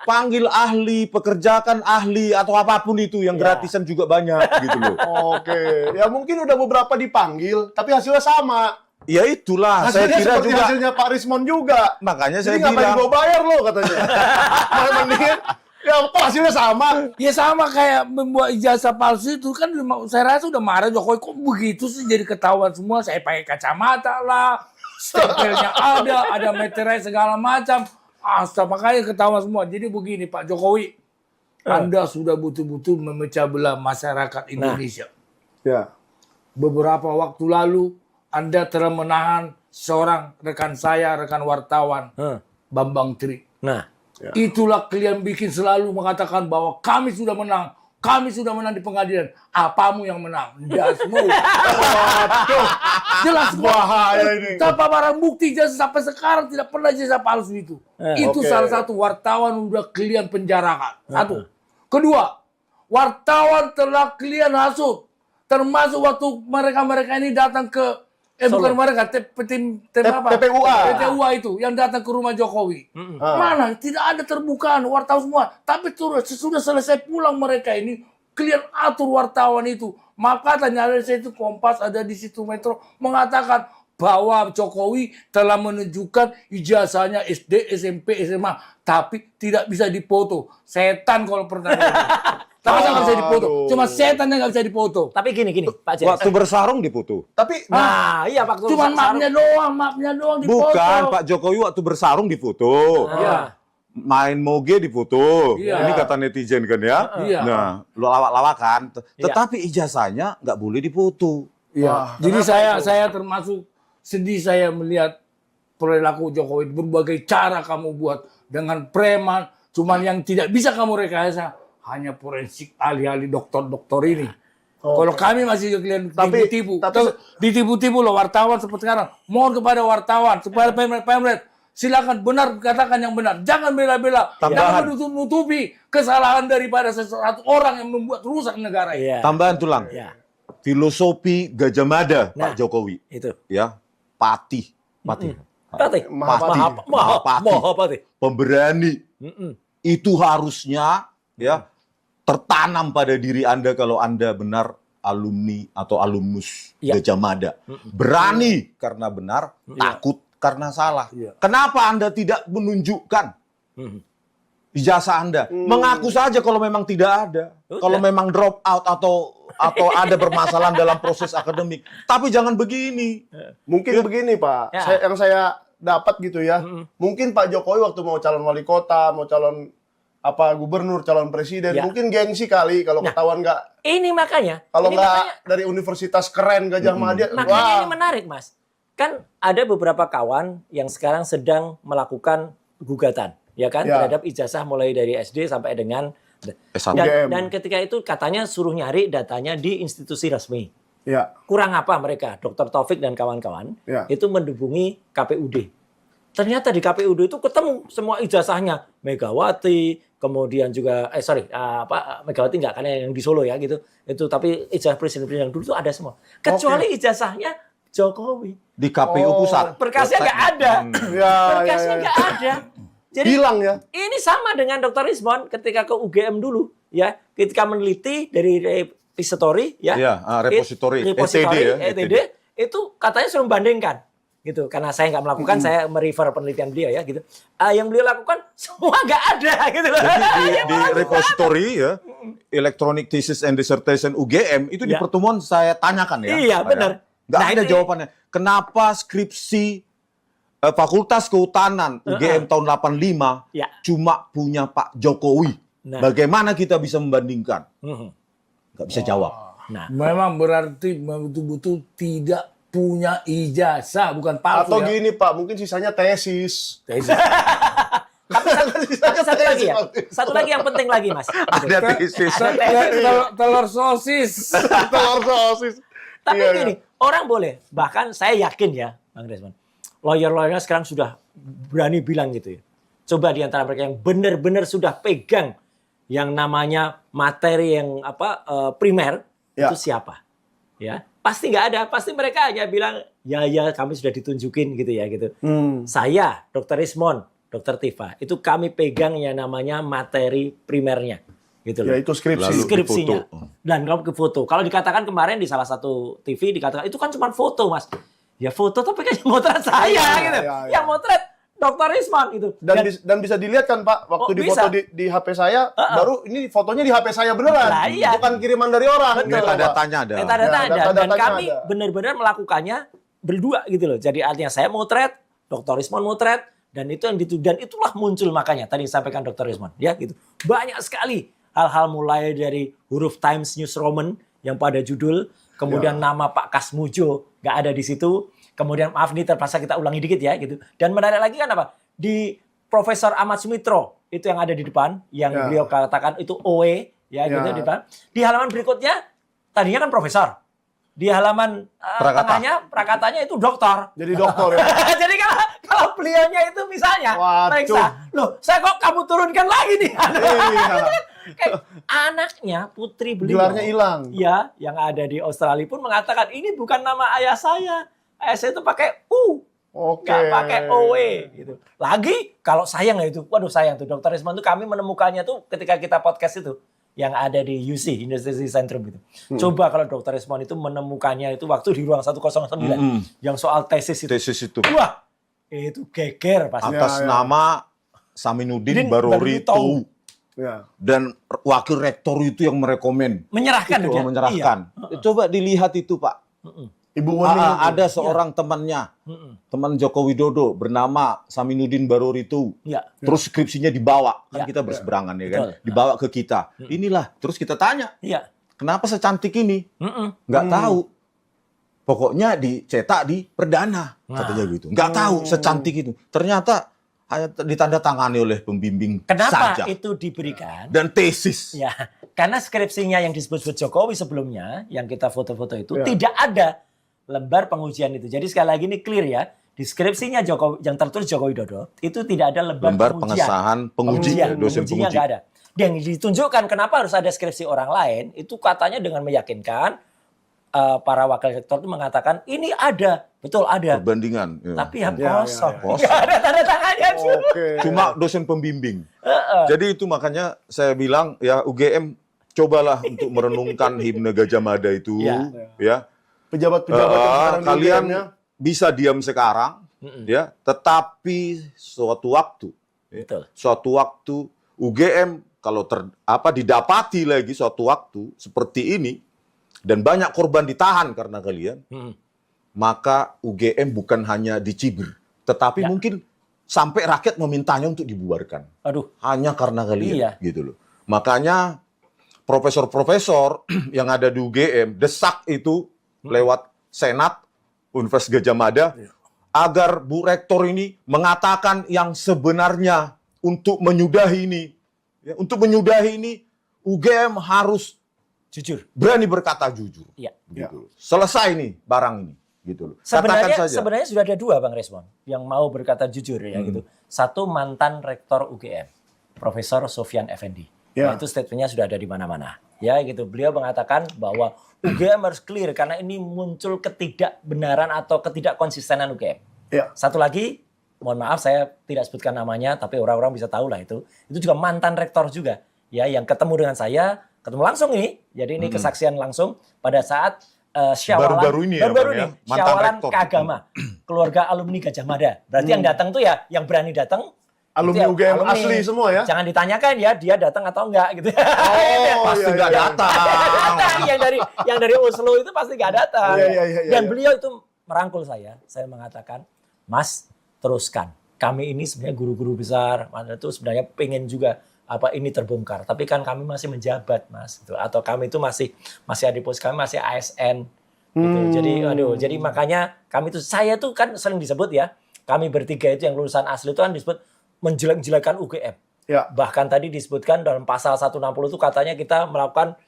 panggil ahli, pekerjakan ahli atau apapun itu yang gratisan juga banyak gitu loh.
Oke, ya mungkin udah beberapa dipanggil, tapi hasilnya sama.
Ya itulah, saya
Hasilnya
kira
seperti
juga.
hasilnya Pak Rismon juga.
Makanya
Jadi
saya
ngapain
bilang.
gue bayar lo katanya. Mendingan, ya kok hasilnya sama.
Ya sama kayak membuat ijazah palsu itu kan saya rasa udah marah Jokowi, kok begitu sih jadi ketahuan semua, saya pakai kacamata lah, stempelnya ada meterai segala macam. Makanya ketahuan semua. Jadi begini Pak Jokowi, Anda sudah betul-betul memecah belah masyarakat Indonesia.
Ya.
Beberapa waktu lalu Anda telah menahan seorang rekan saya, rekan wartawan, Bambang Tri.
Nah,
Itulah kalian bikin selalu mengatakan bahwa kami sudah menang. Kami sudah menang di pengadilan. Apamu yang menang? Dasmu. Jelas
Bahaya ini.
tanpa barang bukti sampai sekarang tidak pernah jasa palsu itu. Itu
Oke.
salah satu wartawan udah kalian penjarakan. Satu. Kedua, wartawan telah kalian hasut. Termasuk waktu mereka-mereka ini datang ke bukan mereka, tim apa?
TPUA.
TPUA itu yang datang ke rumah Jokowi. Mana tidak ada terbukaan wartawan semua. Tapi sesudah selesai pulang mereka ini, kalian atur wartawan itu. Maka tanya ada di situ Kompas, ada di situ Metro mengatakan bahwa Jokowi telah menunjukkan ijazahnya SD, SMP, SMA, tapi tidak bisa dipoto. Setan kalau pernah. Tapi nggak bisa dipoto. Cuma setan yang nggak bisa dipoto.
tapi gini Pak Jen.
Waktu bersarung dipoto.
Tapi
Nah, iya Pak.
Cuma mapnya doang dipoto.
Bukan, Pak Jokowi waktu bersaring dipoto.
Iya.
Main moge dipoto.
Iya.
Ini kata netizen kan ya.
Iya.
Nah, lu lawak-lawakan.
Iya.
Tetapi ijazahnya nggak boleh dipoto.
Iya. Jadi saya termasuk sedih saya melihat perilaku Jokowi. Berbagai cara kamu buat dengan preman. Cuman yang tidak bisa kamu rekayasa hanya forensik ahli-ahli dokter-dokter ini. Kalau kami masih kalian ditipu-tipu, ditipu-tipu loh wartawan seperti sekarang. Mohon kepada wartawan supaya pemret silakan benar katakan yang benar. Jangan bela-bela, jangan menutupi kesalahan daripada sesuatu orang yang membuat rusak negara ini.
Tambahan tulang. Filosofi Gajah Mada Pak Jokowi.
Itu.
Ya, patih.
Mahapati.
Pemberani. Itu harusnya ya tertanam pada diri Anda kalau Anda benar alumni atau alumnus Gajah Mada. Berani karena benar, takut karena salah. Kenapa Anda tidak menunjukkan ijazah Anda? Mengaku saja kalau memang tidak ada. Kalau memang drop out atau ada permasalahan dalam proses akademik. Tapi jangan begini.
Mungkin begini Pak, yang saya dapat gitu ya. Mungkin Pak Jokowi waktu mau calon wali kota, mau calon gubernur, calon presiden, mungkin gengsi kali kalau ketahuan nggak.
Ini makanya.
Kalau nggak dari universitas keren Gajah Mada.
Makanya ini menarik, Mas. Kan ada beberapa kawan yang sekarang sedang melakukan gugatan, ya kan, terhadap ijazah mulai dari SD sampai dengan
S1.
dan ketika itu katanya suruh nyari datanya di institusi resmi.
Ya.
Kurang apa mereka, Dr. Taufik dan kawan-kawan, itu menghubungi KPUD. Ternyata di KPUD itu ketemu semua ijazahnya Megawati, kemudian juga Megawati enggak, karena yang di Solo ya gitu. Itu tapi ijazah presiden yang dulu itu ada semua. Kecuali ijazahnya Jokowi.
Di KPU pusat.
Berkasnya enggak ada. Berkasnya enggak ada. Jadi
hilang ya.
Ini sama dengan Dr. Rismon ketika ke UGM dulu ya, ketika meneliti dari repository
repository
ETD itu katanya suruh membandingkan gitu, karena saya nggak melakukan, saya merefer penelitian beliau ya gitu. Yang beliau lakukan semua nggak ada gitu loh.
Jadi di repository ya, Electronic Thesis and Dissertation UGM itu di pertemuan saya tanyakan ya.
Iya benar.
Nggak ada jawabannya. Kenapa skripsi Fakultas Kehutanan UGM tahun 85 cuma punya Pak Jokowi? Bagaimana kita bisa membandingkan? Nggak bisa jawab.
Memang berarti betul-betul tidak punya ijazah, bukan palsu.
Atau gini Pak, mungkin sisanya tesis.
Tapi satu lagi yang penting lagi Mas.
Ada tesis.
Telur sosis.
Telur sosis.
Tapi gini, orang boleh, bahkan saya yakin ya Bang Desmond, lawyer-lawyernya sekarang sudah berani bilang gitu ya. Coba di antara mereka yang benar-benar sudah pegang yang namanya materi yang primer, itu siapa? Ya, pasti nggak ada. Pasti mereka hanya bilang, ya kami sudah ditunjukin gitu ya gitu. Saya, Dr. Rismon, Dr. Tifa, itu kami pegang yang namanya materi primernya. Gitu loh.
Ya itu
skripsinya. Dan kalau ke foto. Kalau dikatakan kemarin di salah satu TV dikatakan itu kan cuma foto, Mas. Ya foto tapi kan yang motret saya gitu. Yang motret Dr. Rismon gitu.
Dan bisa dilihat kan Pak, waktu di foto di HP saya, baru ini fotonya di HP saya beneran. Bukan kiriman dari orang.
Metadata-nya ada.
Dan kami benar-benar melakukannya berdua gitu loh. Jadi artinya saya motret, Dr. Rismon motret, dan itu yang dan itulah muncul makanya tadi disampaikan Dr. Rismon ya gitu. Banyak sekali hal-hal mulai dari huruf Times News Roman yang pada judul, kemudian nama Pak Kasmujo nggak ada di situ. Kemudian maaf nih terpaksa kita ulangi dikit ya gitu. Dan menarik lagi kan apa? Di Profesor Ahmad Sumitro itu yang ada di depan, yang beliau katakan itu OE ya gitu di depan. Di halaman berikutnya tadinya kan profesor. Di halaman tengahnya prakatanya itu doktor.
Jadi doktor ya.
Jadi kalau beliaunya itu misalnya periksa, loh saya kok kamu turunkan lagi nih. Kayak anaknya putri beliau.
Gelarnya hilang.
Ya, yang ada di Australia pun mengatakan ini bukan nama ayah saya. Ayah saya itu pakai U. Nggak pakai OE gitu. Lagi kalau sayang itu, waduh sayang tuh Dr. Rismon tuh kami menemukannya tuh ketika kita podcast itu yang ada di UC, University Centrum itu. Coba kalau Dr. Rismon itu menemukannya itu waktu di ruang 109 yang soal tesis itu. Wah, itu geger pasti.
Atas nama Saminuddin Barori Tou. Dan wakil rektor itu yang merekomen.
Menyerahkan
itu,
dia.
menyerahkan.
Iya.
Coba dilihat itu, Pak.
Ibu Wani
ada seorang temannya, teman Joko Widodo bernama Saminuddin Barori Tou. Terus skripsinya dibawa, kan kita berseberangan ya kan, dibawa ke kita. Inilah, terus kita tanya, kenapa secantik ini? Nggak tahu. Pokoknya dicetak di perdana, katanya gitu. Nggak tahu secantik itu. Ternyata hanya ditandatangani oleh pembimbing
Kenapa
saja.
itu diberikan?
Dan tesis.
Ya, karena skripsinya yang disebut-sebut Jokowi sebelumnya, yang kita foto-foto itu,
Ya.
tidak ada lembar pengujian itu. Jadi sekali lagi ini clear ya, di skripsinya Jokowi yang tertulis Joko Widodo itu tidak ada
Lembar
pengujian.
pengesahan penguji, dosen
Pengujinya
penguji.
nggak ada. Dan yang ditunjukkan kenapa harus ada skripsi orang lain, itu katanya dengan meyakinkan para wakil rektor itu mengatakan ini ada, betul ada.
Perbandingan. Ya.
Tapi yang
Ya,
kosong,
ya, ya.
nggak ada tanda tangannya.
Oke.
Cuma dosen pembimbing. Jadi itu makanya saya bilang ya UGM cobalah untuk merenungkan himne Gajah Mada itu.
Ya.
Ya.
Pejabat-pejabat yang sekarang di
Kalian
UGM-nya,
bisa diam sekarang, ya. Tetapi suatu waktu, ya,
Betul.
suatu waktu UGM kalau didapati lagi suatu waktu seperti ini dan banyak korban ditahan karena kalian, maka UGM bukan hanya dicibir, tetapi
Ya.
mungkin sampai rakyat memintanya untuk dibubarkan.
Aduh,
Hanya karena kalian,
Iya.
gitu loh. Makanya profesor-profesor yang ada di UGM desak itu lewat Senat Universitas Gajah Mada agar Bu Rektor ini mengatakan yang sebenarnya untuk menyudahi ini. Ya, untuk menyudahi ini UGM harus
jujur.
berani berkata jujur.
Iya.
Gitu loh. Selesai nih barang ini, gitu loh. Katakan saja.
Sebenarnya sudah ada dua Bang Resmon yang mau berkata jujur ya gitu. Satu mantan rektor UGM, Profesor Sofyan Effendi.
Ya.
Nah, itu statementnya sudah ada di mana-mana. Ya gitu. Beliau mengatakan bahwa UGM harus clear karena ini muncul ketidakbenaran atau ketidakkonsistenan UGM.
ya.
Satu lagi, mohon maaf saya tidak sebutkan namanya, tapi orang-orang bisa tahu lah itu. Itu juga mantan rektor juga, ya yang ketemu dengan saya, ketemu langsung ini. Jadi ini kesaksian langsung pada saat syawalan
Baru-baru ini ya, Bang, ya? Mantan
syawalan
rektor.
keagama keluarga alumni Gajah Mada. Berarti yang datang tuh ya, yang berani datang.
Alumni
itu ya,
UGM asli semua ya?
Jangan ditanyakan ya dia datang atau enggak gitu.
Oh,
Pasti
iya,
nggak
iya.
datang.
yang dari Oslo itu pasti nggak datang.
Iya.
Dan beliau itu merangkul saya mengatakan, Mas teruskan. Kami ini sebenarnya guru-guru besar, Mas itu sebenarnya pengen juga apa ini terbongkar. Tapi kan kami masih menjabat, Mas. Gitu. Atau kami itu masih ada di posisi kami masih ASN. Gitu. Jadi makanya kami itu saya tuh kan sering disebut ya. Kami bertiga itu yang lulusan asli itu kan disebut menjelek-jelekan UGM.
Ya.
Bahkan tadi disebutkan dalam pasal 160 itu katanya kita melakukan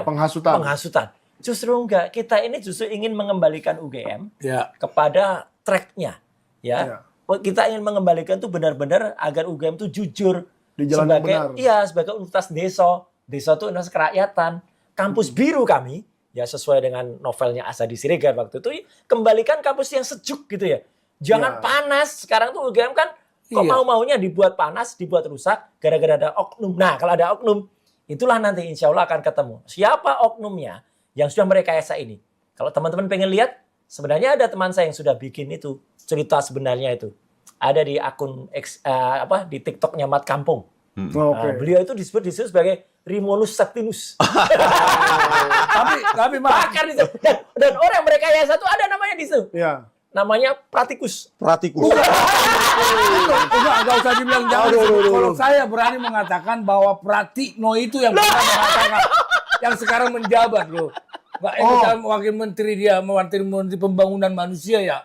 penghasutan. Justru enggak, kita ini justru ingin mengembalikan UGM
Ya.
kepada tracknya, ya. Kita ingin mengembalikan itu benar-benar agar UGM itu jujur
Di jalan yang
sebagai
benar.
sebagai universitas desa itu universitas kerakyatan. Kampus biru kami ya sesuai dengan novelnya Asadi Siregar waktu itu kembalikan kampus yang sejuk gitu ya. Jangan panas. Sekarang tuh UGM kan kok mau-maunya dibuat panas, dibuat rusak gara-gara ada oknum. Nah, kalau ada oknum, itulah nanti insya Allah akan ketemu. Siapa oknumnya yang sudah merekayasa ini? Kalau teman-teman pengen lihat, sebenarnya ada teman saya yang sudah bikin itu cerita sebenarnya itu. Ada di akun di TikToknya Mat Kampung.
Oke.
Nah, beliau itu disebut sebagai Rimolus Septinus.
Tapi Mas,
Bakar di situ. Dan orang yang merekayasa itu ada namanya di situ.
Ya.
Namanya Pratikus.
Pratikus.
enggak usah dibilang jangan. Kalau saya berani mengatakan bahwa Pratikno itu yang pernah mengatakan yang sekarang menjabat loh. Pak wakil menteri dia, menteri pembangunan manusia ya.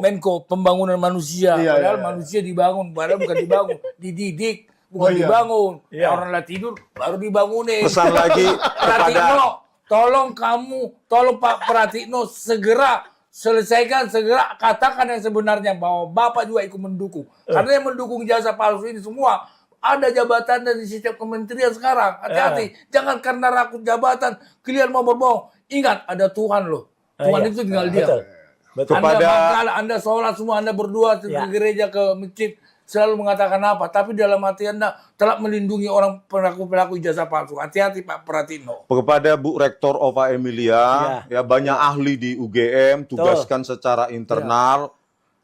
Menko pembangunan manusia.
Iya,
Padahal
iya.
manusia dibangun, padahal bukan dibangun, dididik, bukan dibangun.
Iya.
Orang lah tidur baru dibangunin.
Pesan lagi
Pratikno,
kepada
tolong Pak Pratikno segera selesaikan, segera katakan yang sebenarnya bahwa Bapak juga ikut mendukung. Karena yang mendukung jasa palsu ini semua ada jabatan di setiap kementerian sekarang. Hati-hati, jangan karena rakut jabatan kalian mau berbohong. Ingat, ada Tuhan loh. Tuhan
Iya.
itu tinggal diam.
Betul.
Anda
Kepada-
mangkal, Anda sholat semua, Anda berdoa ke
Ya.
gereja, ke masjid, selalu mengatakan apa. Tapi dalam hati Anda telah melindungi orang pelaku-pelaku ijazah palsu. Hati-hati Pak Pratikno.
kepada Bu Rektor Ova Emilia, ya banyak ahli di UGM, tugaskan secara internal,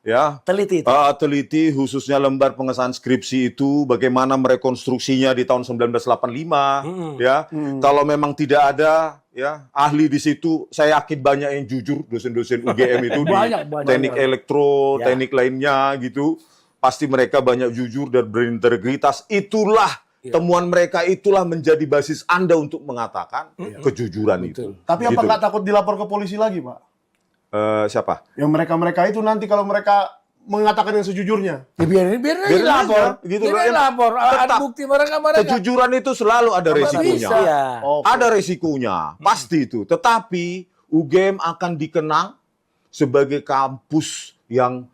ya.
Teliti itu.
Teliti khususnya lembar pengesahan skripsi itu bagaimana merekonstruksinya di tahun 1985 ya. Kalau memang tidak ada ya ahli di situ, saya yakin banyak yang jujur dosen-dosen UGM itu di
Banyak.
teknik elektro,
Ya.
teknik lainnya gitu. Pasti mereka banyak jujur dan berintegritas. Itulah temuan mereka, itulah menjadi basis Anda untuk mengatakan kejujuran itu.
Tapi apa
Gitu.
nggak takut dilapor ke polisi lagi, Pak?
Siapa?
Yang mereka itu nanti kalau mereka mengatakan yang sejujurnya.
Ya biarin
Biarin
aja lapor.
aja, gitu
Biarin
kan.
lapor. Ada
Tetap.
bukti mereka.
Kejujuran itu selalu ada resikonya.
bisa.
Iya.
Oke.
Ada resikonya, pasti itu. Tetapi UGM akan dikenang sebagai kampus yang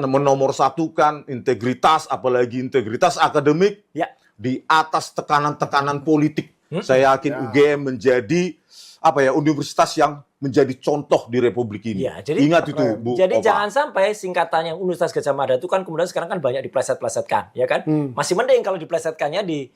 menomorsatukan integritas, apalagi integritas akademik
Ya.
di atas tekanan-tekanan politik. Saya yakin UGM menjadi universitas yang menjadi contoh di Republik ini.
Ya, jadi-
Ingat itu, Bu.
Jadi
Opa.
jangan sampai singkatan yang Universitas Gadjah Mada itu kan kemudian sekarang kan banyak dipleset-plesetkan, ya kan? Masih mending kalau diplesetkannya di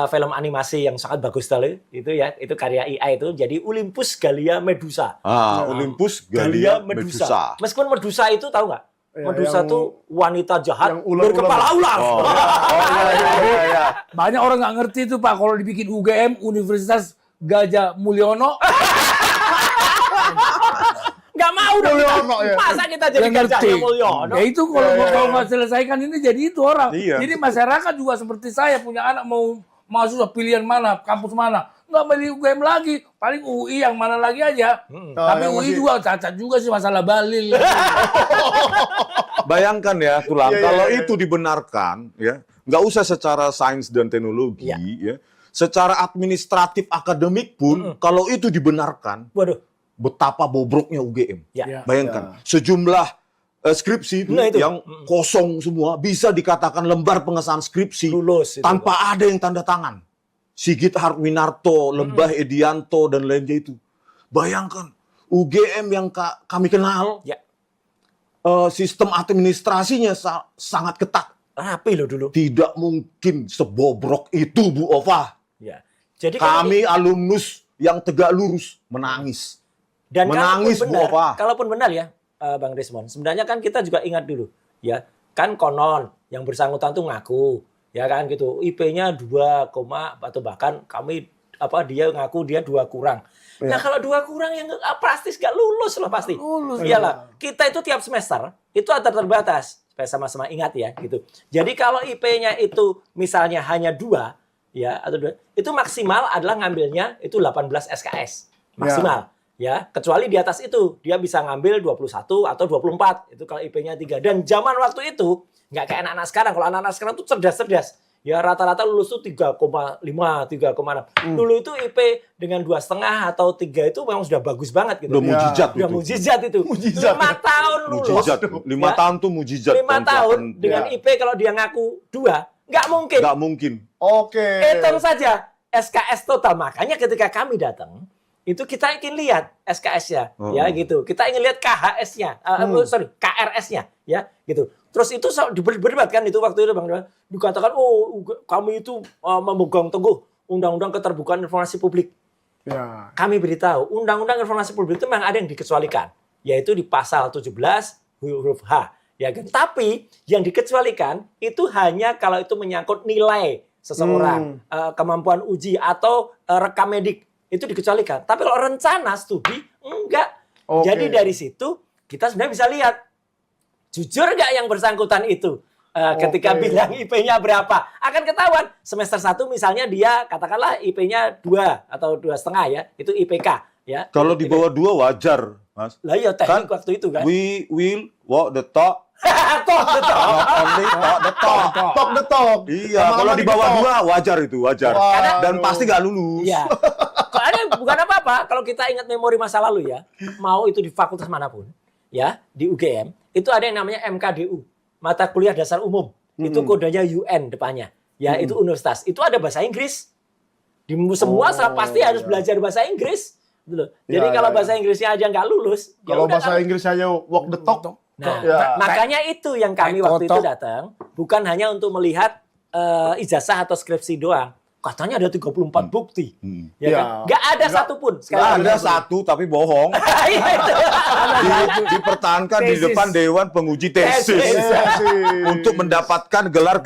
film animasi yang sangat bagus sekali itu ya, itu karya IA itu jadi Olympus Galia Medusa.
Olympus Galia Medusa.
Meskipun Medusa itu tahu nggak?
Ya,
Medusa
yang-
itu wanita jahat
yang ular-ular.
berkepala ular.
Oh, iya.
Banyak orang nggak ngerti itu Pak. Kalau dibikin UGM, Universitas Gajah Mulyono,
Nggak mau dong.
Mulyono, ya.
Masa kita jadi
yang ngerti.
gajahnya Mulyono?
Ya itu kalau nggak selesaikan ini jadi itu orang.
Iya.
Jadi masyarakat juga seperti saya punya anak mau masuk pilihan mana, kampus mana. Nggak beli UGM lagi, paling UI yang mana lagi aja. Tapi
yang
UI
masih-
juga cacat juga sih masalah balil.
Bayangkan ya, Tulang,
Iya, iya,
kalau
iya.
itu dibenarkan, ya, nggak usah secara sains dan teknologi, ya, secara administratif akademik pun, kalau itu dibenarkan,
Waduh.
betapa bobroknya UGM.
Ya.
Bayangkan, sejumlah skripsi itu,
Nah, itu.
yang kosong semua, bisa dikatakan lembar pengesahan skripsi
Lulus itu.
tanpa ada yang tanda tangan. Sigit Harwinarto, Lembah Edianto, dan lainnya itu. Bayangkan, UGM yang kami kenal,
Ya.
sistem administrasinya sangat ketat.
Rapi loh dulu.
Tidak mungkin sebobrok itu, Bu Ova.
Ya. Jadi kan
Kami alumnus yang tegak lurus menangis.
dan
menangis, Bu Ova.
kalaupun benar ya, Bang Desmond, sebenarnya kan kita juga ingat dulu, ya kan konon yang bersangkutan tuh ngaku, ya kan gitu, IP-nya 2, atau bahkan dia ngaku dia 2 kurang. Nah kalau 2 kurang yang pasti nggak lulus lah pasti.
Lulus.
Iyalah, kita itu tiap semester itu ada terbatas, supaya sama-sama ingat ya gitu. Jadi kalau IP-nya itu misalnya hanya 2, ya atau 2, itu maksimal adalah ngambilnya itu 18 SKS maksimal. Ya, kecuali di atas itu dia bisa ngambil 21 atau 24 itu kalau IP-nya 3. Dan zaman waktu itu nggak kayak anak-anak sekarang. Kalau anak-anak sekarang tuh cerdas-cerdas. Ya rata-rata lulus tuh 3,5, 3,6. Dulu itu IP dengan 2,5 atau 3 itu memang sudah bagus banget gitu.
Udah mujizat
Udah
itu.
mujizat itu.
Mujizat.
5 tahun lulus.
Mujizat. 5
Ya.
tahun tuh mujizat.
5 tahun dengan
Ya.
IP kalau dia ngaku 2, nggak mungkin.
Nggak mungkin.
Oke.
Hitung saja SKS total. Makanya ketika kami datang, itu kita ingin lihat SKS-nya, ya gitu. Kita ingin lihat KHS-nya, KRS-nya, ya gitu. Terus itu berdebat kan itu waktu itu Bang Dewan. Dikatakan, kami itu memegang teguh Undang-Undang Keterbukaan Informasi Publik.
Ya.
Kami beritahu, Undang-Undang Informasi Publik itu memang ada yang dikecualikan, yaitu di pasal 17 huruf H. Ya kan? Tapi yang dikecualikan itu hanya kalau itu menyangkut nilai seseorang, kemampuan uji atau rekam medik. Itu dikecualikan. Tapi kalau rencana studi, enggak.
Oke.
Jadi dari situ kita sebenarnya bisa lihat jujur nggak yang bersangkutan itu ketika
Oke.
bilang IP-nya berapa. Akan ketahuan semester 1 misalnya dia katakanlah IP-nya 2 atau 2,5 ya. Itu IPK ya.
Kalau di bawah 2 wajar, Mas.
Lah iya teknik
Kan
waktu itu kan.
We will walk the talk,
Toh, betul.
not only talk the talk.
Tok the talk.
Iya,
Lama-lama
kalau di bawah
diketok.
2 wajar itu, wajar.
Waduh.
Dan pasti nggak lulus.
Iya. Soalnya bukan apa-apa kalau kita ingat memori masa lalu ya, mau itu di fakultas manapun, ya, di UGM, itu ada yang namanya MKDU, mata kuliah dasar umum. Itu kodenya UN depannya. Ya, itu universitas. Itu ada bahasa Inggris. Di semua pasti harus belajar bahasa Inggris. Gitu loh. Jadi
Ya,
kalau
ya,
bahasa Inggrisnya aja nggak lulus, ya
Kalau
udah
bahasa
kan.
Inggris hanya walk the talk.
Nah,
Ya.
makanya itu yang kami
Kayak
waktu itu
kotok.
datang, bukan hanya untuk melihat ijazah atau skripsi doang. Katanya ada 34 bukti. Ya
Ya.
kan? Nggak ada
Nggak-
satupun. Sekali
Nggak
lagi.
ada satu tapi bohong.
Iya, itu.
Dipertahankan di
Tesis.
depan Dewan Penguji Tesis.
Tesis.
Untuk mendapatkan gelar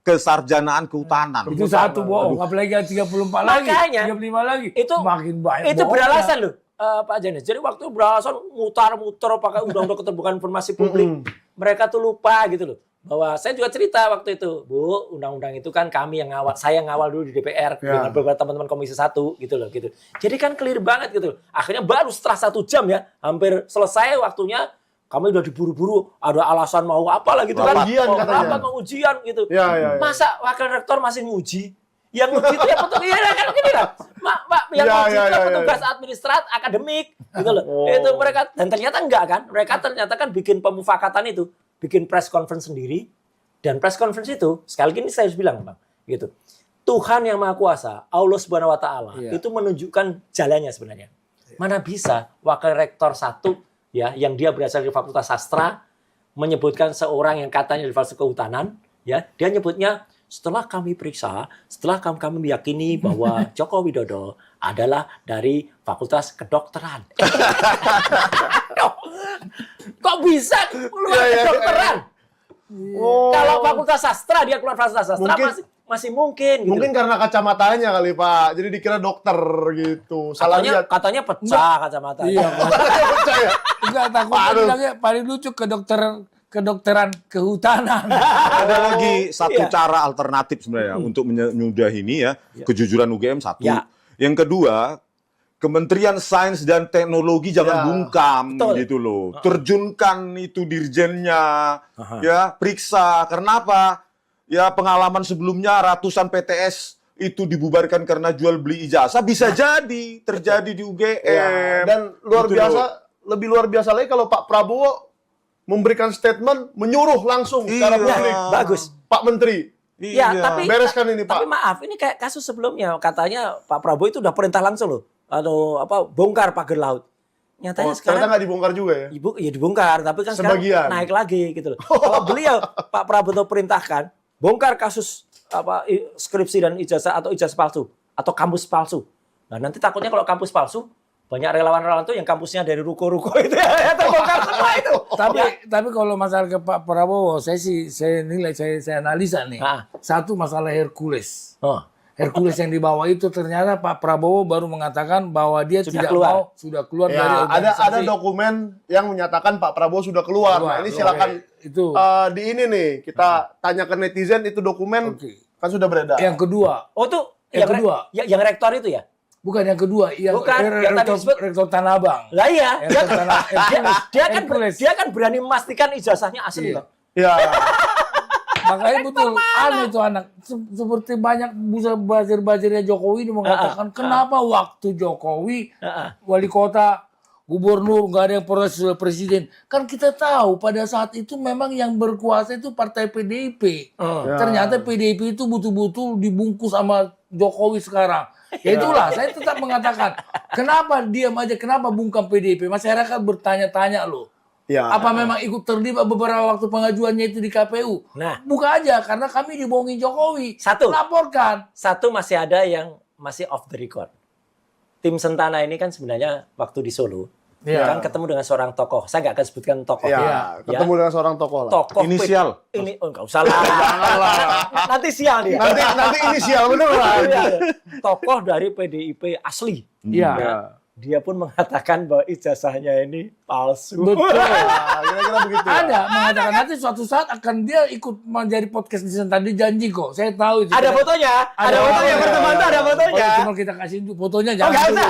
kesarjanaan kehutanan.
Itu satu bohong, apalagi yang 34 lagi,
Makanya,
35 lagi.
itu-
makin banyak
Itu
bohongnya.
beralasan loh, Pak Janis. Jadi waktu beralasan mutar-muter pakai undang-undang keterbukaan informasi publik, mereka tuh lupa gitu loh. Bahwa saya juga cerita waktu itu, Bu, undang-undang itu kan kami yang ngawal, saya ngawal dulu di DPR dengan beberapa teman-teman Komisi 1 gitu loh gitu. Jadi kan clear banget gitu loh. Akhirnya baru setelah 1 jam ya, hampir selesai waktunya kami udah diburu-buru, ada alasan mau apa lah gitu kan.
Ujian
Mau
katanya.
rapat, mau ujian gitu.
Ya.
Masa wakil rektor masih nguji? Yang nguji itu ya petugas, iya kan gini kan. Pak, yang nguji itu kan petugas administratif, akademik gitu loh. Itu mereka, dan ternyata enggak kan. Mereka ternyata kan bikin pemufakatan itu, bikin press conference sendiri. Dan press conference itu, sekali lagi ini saya harus bilang Bang, gitu. Tuhan yang Maha Kuasa, Allah Subhanahu wa taala, itu menunjukkan jalannya sebenarnya. Mana bisa wakil rektor satu ya yang dia berasal dari Fakultas Sastra menyebutkan seorang yang katanya dari Fakultas Kehutanan, ya, dia nyebutnya setelah kami periksa, setelah kami meyakini bahwa Joko Widodo adalah dari Fakultas Kedokteran. Kok bisa keluar kedokteran? Kalau Fakultas Sastra dia keluar Fakultas Sastra masih mungkin. Gitu.
Mungkin karena kacamatanya kali Pak, jadi dikira dokter gitu. Salah lihat.
Katanya pecah kacamata.
Iya.
Percaya.
Enggak, takutnya bilangnya paling lucu kedokteran kehutanan.
Ada lagi satu
Iya.
cara alternatif sebenarnya untuk menyudahi ini ya, kejujuran UGM satu.
Ya.
Yang kedua, Kementerian Sains dan Teknologi jangan bungkam
Betul.
gitu loh. Terjunkan itu dirjennya, ya periksa. Karena apa? Ya pengalaman sebelumnya ratusan PTS itu dibubarkan karena jual beli ijazah bisa jadi terjadi di UGM.
Ya, dan luar
Gitu
biasa,
loh.
lebih luar biasa lagi kalau Pak Prabowo memberikan statement menyuruh langsung secara
Iya.
publik.
Bagus.
Pak Menteri,
Ya, tapi
bereskan ini
Tapi
Pak.
maaf, ini kayak kasus sebelumnya katanya Pak Prabowo itu udah perintah langsung loh. Atau bongkar pagar laut. Nyatanya
Ternyata
sekarang
nggak dibongkar juga ya.
ya dibongkar, tapi kan sekarang
Sebagian.
naik lagi gitu loh. Kalau beliau Pak Prabowo perintahkan bongkar kasus skripsi dan ijazah atau ijazah palsu atau kampus palsu. Nah, nanti takutnya kalau kampus palsu banyak relawan-relawan tuh yang kampusnya dari ruko-ruko itu ya terbongkar semua itu.
Tapi kalau masalah ke Pak Prabowo, saya nilai, saya analisa nih.
Ah.
Satu masalah Hercules.
Oh.
Hercules yang dibawa itu ternyata Pak Prabowo baru mengatakan bahwa dia
Sudah
sudah keluar
Ya,
dari organisasi.
ada dokumen yang menyatakan Pak Prabowo sudah keluar. Nah, ini silakan
itu.
di ini nih kita tanya ke netizen itu dokumen
Oke.
kan sudah beredar.
Yang kedua,
Oh tuh
Yang kedua.
yang rektor itu ya?
bukan yang kedua, yang
Bukan, yang tadi disebut.
rektor Tanah Abang.
Lah iya,
Hercules.
dia kan berani memastikan ijazahnya asli
Iya.
loh.
Ya,
Makanya betul, aneh itu anak. Seperti banyak buzzer-buzzernya Jokowi ini mengatakan, kenapa waktu Jokowi, wali kota, gubernur, nggak ada yang proses presiden. Kan kita tahu pada saat itu memang yang berkuasa itu partai PDIP. Ternyata PDIP itu betul-betul dibungkus sama Jokowi sekarang. Ya itulah, saya tetap mengatakan, kenapa diam aja, kenapa bungkam PDIP? Masyarakat bertanya-tanya loh.
ya.
Apa memang ikut terlibat beberapa waktu pengajuannya itu di KPU?
Nah.
Buka aja, karena kami dibohongin Jokowi.
Satu.
Laporkan.
Satu masih ada yang masih off the record. Tim Sentana ini kan sebenarnya waktu di Solo kan ketemu dengan seorang tokoh. Saya nggak akan sebutkan tokoh.
Ya, ketemu dengan seorang tokoh lah.
Tokoh
Inisial.
Ini nggak usah lah. Nanti sial dia.
Nanti inisial beneran.
Iya. Tokoh dari PDIP asli.
Iya.
Ya.
Dia pun mengatakan bahwa ijazahnya ini palsu.
Betul.
Nah, kira-kira begitu.
Ada mengatakan nanti suatu saat akan dia ikut menjadi podcast di sana. Tadi janji kok. Saya tahu itu.
Ada fotonya, ada fotonya berteman tuh ada fotonya.
Cuma kita kasih fotonya jangan dulu.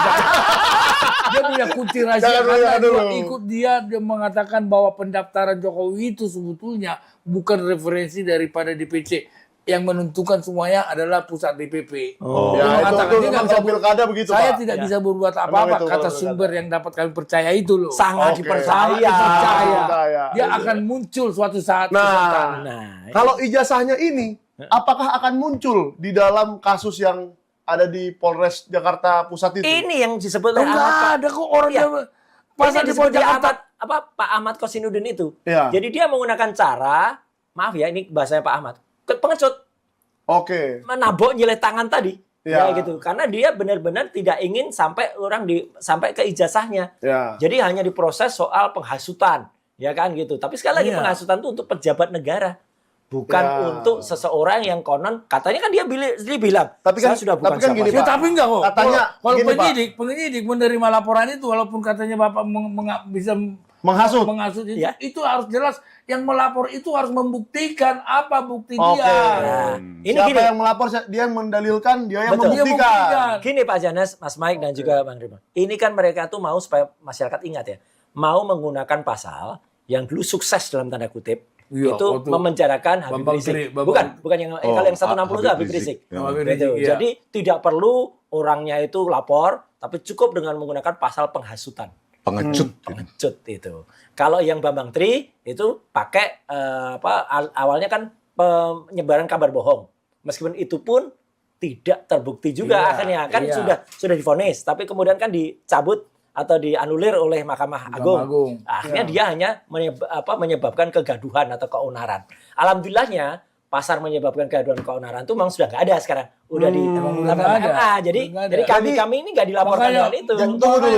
Dia punya kunci rahasia
Jangan dulu,
karena
jangan dulu.
ikut dia mengatakan bahwa pendaftaran Jokowi itu sebetulnya bukan referensi daripada DPC. Yang menentukan semuanya adalah pusat DPP.
Ya,
Dia mengatakan
itu
dia nggak
kalau
bisa
pilkada begitu,
saya
Pak.
tidak
Ya.
bisa berbuat
Emang
apa-apa
itu
kata
kalau pilkada.
sumber yang dapat kami percaya itu loh.
Sangat
Oke.
dipercaya.
Dipercaya.
Percaya.
Dia akan muncul suatu saat.
Nah,
Nah,
kalau ijazahnya ini, apakah akan muncul di dalam kasus yang ada di Polres Jakarta Pusat itu?
ini yang disebut oleh
Enggak
Ahmad.
ada kok orang
Iya.
yang pasal
Ini
di
disebut
Jakarta.
Pak Ahmad Kosinudin itu.
Iya.
Jadi dia menggunakan cara, maaf ya ini bahasanya Pak Ahmad, pengecut,
Oke.
menabok nyileh tangan tadi.
Ya.
Ya gitu. Karena dia benar-benar tidak ingin sampai sampai ke ijazahnya.
Ya.
Jadi hanya diproses soal penghasutan, ya kan gitu. Tapi sekali lagi
Iya.
penghasutan itu untuk pejabat negara. Bukan
Ya.
untuk seseorang yang konon katanya kan dia bilang,
Tapi kan-
saya sudah bukan
tapi kan gini,
Ya,
Pak.
tapi enggak kok.
Katanya
kalau
gini, Pak.
penyidik menerima laporan itu walaupun katanya Bapak bisa
Menghasut.
itu,
Ya.
itu harus jelas yang melapor itu harus membuktikan apa bukti
Oke.
dia.
Nah, ini
Siapa
gini.
yang melapor, dia yang mendalilkan, dia yang
Betul.
Dia
membuktikan.
membuktikan.
Gini Pak Janas, Mas Mike dan juga Bang Rima. Ini kan mereka tuh mau supaya masyarakat ingat ya, mau menggunakan pasal yang dulu sukses dalam tanda kutip
Iya,
itu
waktu
memenjarakan Habib
Bambang
Rizik.
Tri,
Bukan yang kalau yang 160 itu Habib Rizik.
Habib
Gitu.
Rizik, iya.
Jadi tidak perlu orangnya itu lapor, tapi cukup dengan menggunakan pasal penghasutan.
Pengecut.
Pengecut itu. Kalau yang Bambang Tri itu pakai awalnya kan penyebaran kabar bohong. Meskipun itu pun tidak terbukti juga
Iya,
akhirnya kan
iya.
sudah divonis, tapi kemudian kan dicabut atau dianulir oleh Mahkamah Agung.
Agung.
Akhirnya dia hanya menyebabkan kegaduhan atau keonaran. Alhamdulillahnya pasar menyebabkan kegaduhan keonaran itu memang sudah nggak ada sekarang. Udah di
Emang udah
MA.
nggak ada.
Jadi
Udah nggak ada.
jadi kami ini nggak dilaporkan
Makanya,
dengan itu.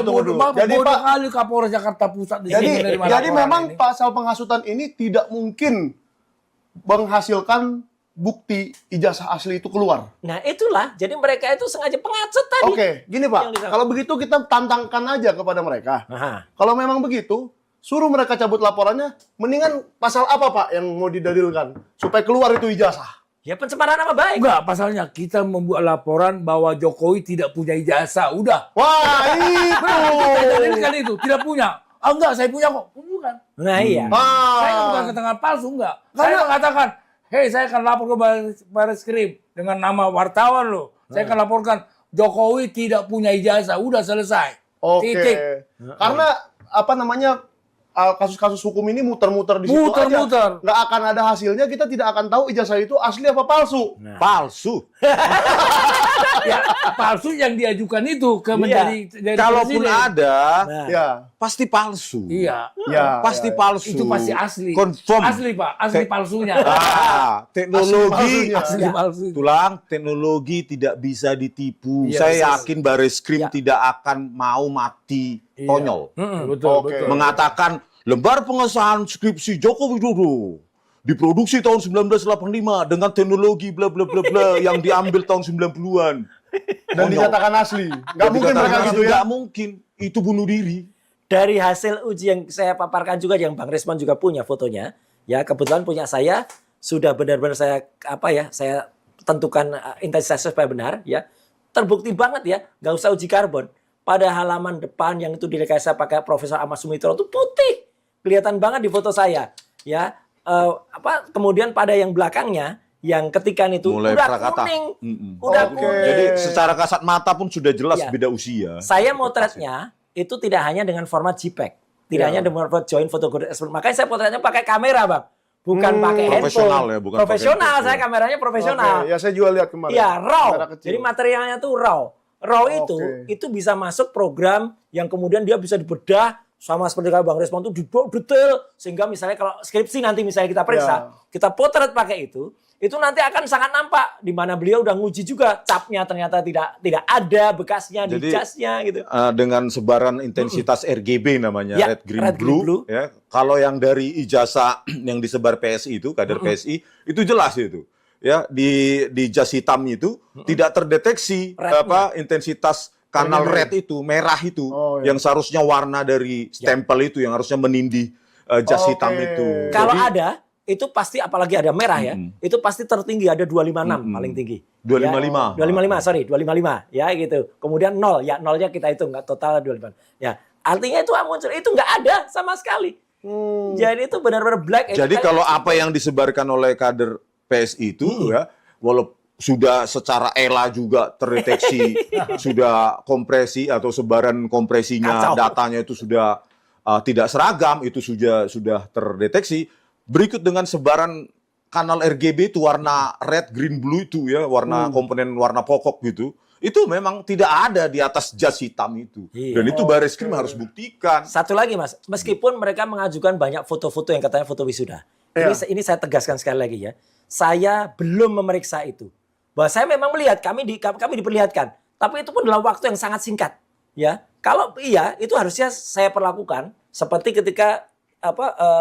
tunggu dulu.
Jadi
Jadi, Pak,
kali Kapolres Jakarta Pusat di sini menerima
Jadi
laporan
memang
ini.
pasal penghasutan ini tidak mungkin menghasilkan bukti ijazah asli itu keluar.
Nah itulah, jadi mereka itu sengaja pengacut tadi.
Oke, gini Pak,
Yang disampaikan.
kalau begitu kita tantangkan aja kepada mereka.
Aha.
Kalau memang begitu, suruh mereka cabut laporannya, mendingan pasal apa Pak yang mau didalilkan supaya keluar itu ijazah?
Ya pencemaran nama baik.
Enggak, pasalnya kita membuat laporan bahwa Jokowi tidak punya ijazah. Udah.
Wah, itu.
Kita dalilkan itu, tidak punya. Ah enggak, saya punya kok. Bukan.
Nah iya.
Saya bukan keterangan palsu, enggak. Saya mengatakan, hei saya akan lapor ke Baris Krim dengan nama wartawan loh. Saya akan laporkan Jokowi tidak punya ijazah. Udah selesai.
Oke.
Titik.
Karena apa namanya kasus-kasus hukum ini muter-muter di situ
Muter-muter.
aja. Nggak akan ada hasilnya, kita tidak akan tahu ijazah itu asli apa palsu.
Palsu.
Ya, palsu yang diajukan itu ke menjadi dari
Kalaupun
presiden.
ada,
Nah.
Ya,
pasti palsu.
Iya.
ya.
Pasti
ya.
palsu.
Itu pasti asli.
Confirm.
Asli, Pak. Asli palsunya.
Teknologi.
Asli palsu.
Tulang, teknologi tidak bisa ditipu.
Iya,
Saya
betul.
yakin Baris Krim
Iya.
tidak akan mau mati konyol.
Betul,
Oke.
betul.
Mengatakan lembar pengesahan skripsi Joko Widodo diproduksi tahun 1985 dengan teknologi bla bla bla bla yang diambil tahun 90-an.
Dan dinyatakan asli. Nggak mungkin mereka gitu ya.
Nggak mungkin. Itu bunuh diri.
Dari hasil uji yang saya paparkan juga, yang Bang Resman juga punya fotonya, ya kebetulan punya saya sudah benar-benar saya saya tentukan intensitasnya supaya benar, ya terbukti banget ya, nggak usah uji karbon. Pada halaman depan yang itu direkayasa pakai Profesor Ahmad Sumitro itu putih, kelihatan banget di foto saya, ya kemudian pada yang belakangnya yang ketikan itu
Mulai
udah
prakata.
kuning,
Mm-mm.
udah
Oke.
kuning.
Jadi secara kasat mata pun sudah jelas
Iya.
beda usia.
Saya motretnya itu tidak hanya dengan format JPEG, tidak hanya dengan format joint photographic expert. Makanya saya potretnya pakai kamera, Bang. Bukan pakai
Profesional
handphone.
ya, bukan pakai
profesional,
handphone,
saya
ya.
kameranya profesional.
Oke, ya saya juga lihat kemarin.
Iya, raw.
Kamera kecil.
Jadi materialnya tuh raw. Raw
Oke.
itu bisa masuk program yang kemudian dia bisa dibedah sama seperti kalau Bang Resmon tuh detail sehingga misalnya kalau skripsi nanti misalnya kita periksa, kita potret pakai itu nanti akan sangat nampak di mana beliau udah nguji juga capnya ternyata tidak ada bekasnya di
Jadi,
jasnya gitu.
Dengan sebaran intensitas RGB namanya,
Ya,
red, green,
red, green,
blue.
blue.
Ya, kalau yang dari ijazah yang disebar PSI itu, kader PSI, itu jelas itu. Ya, di jas hitam itu tidak terdeteksi
Rednya.
intensitas kanal red itu, merah itu,
Oh, iya.
yang seharusnya warna dari stempel itu, yang harusnya menindih jas
Oke.
hitam itu.
Kalau
Jadi,
ada, itu pasti apalagi ada merah ya, itu pasti tertinggi ada 256 paling tinggi.
255.
Ya, 255 ya gitu. Kemudian 0, ya nolnya kita hitung nggak total 25. Ya, artinya itu muncul itu nggak ada sama sekali. Jadi itu benar-benar black.
Jadi kalau apa yang disebarkan oleh kader PSI itu ya, walau sudah secara ELA juga terdeteksi, sudah kompresi atau sebaran kompresinya,
Kacau.
datanya itu sudah tidak seragam, itu sudah terdeteksi. Berikut dengan sebaran kanal RGB itu warna red, green, blue itu ya, warna komponen warna pokok gitu. Itu memang tidak ada di atas jas hitam itu.
Iya.
Dan itu Baris Krim harus buktikan.
Satu lagi Mas, meskipun mereka mengajukan banyak foto-foto yang katanya foto wisuda. Ini saya tegaskan sekali lagi ya. Saya belum memeriksa itu. Bahwa saya memang melihat kami diperlihatkan, tapi itu pun dalam waktu yang sangat singkat, ya. Kalau iya, itu harusnya saya perlakukan seperti ketika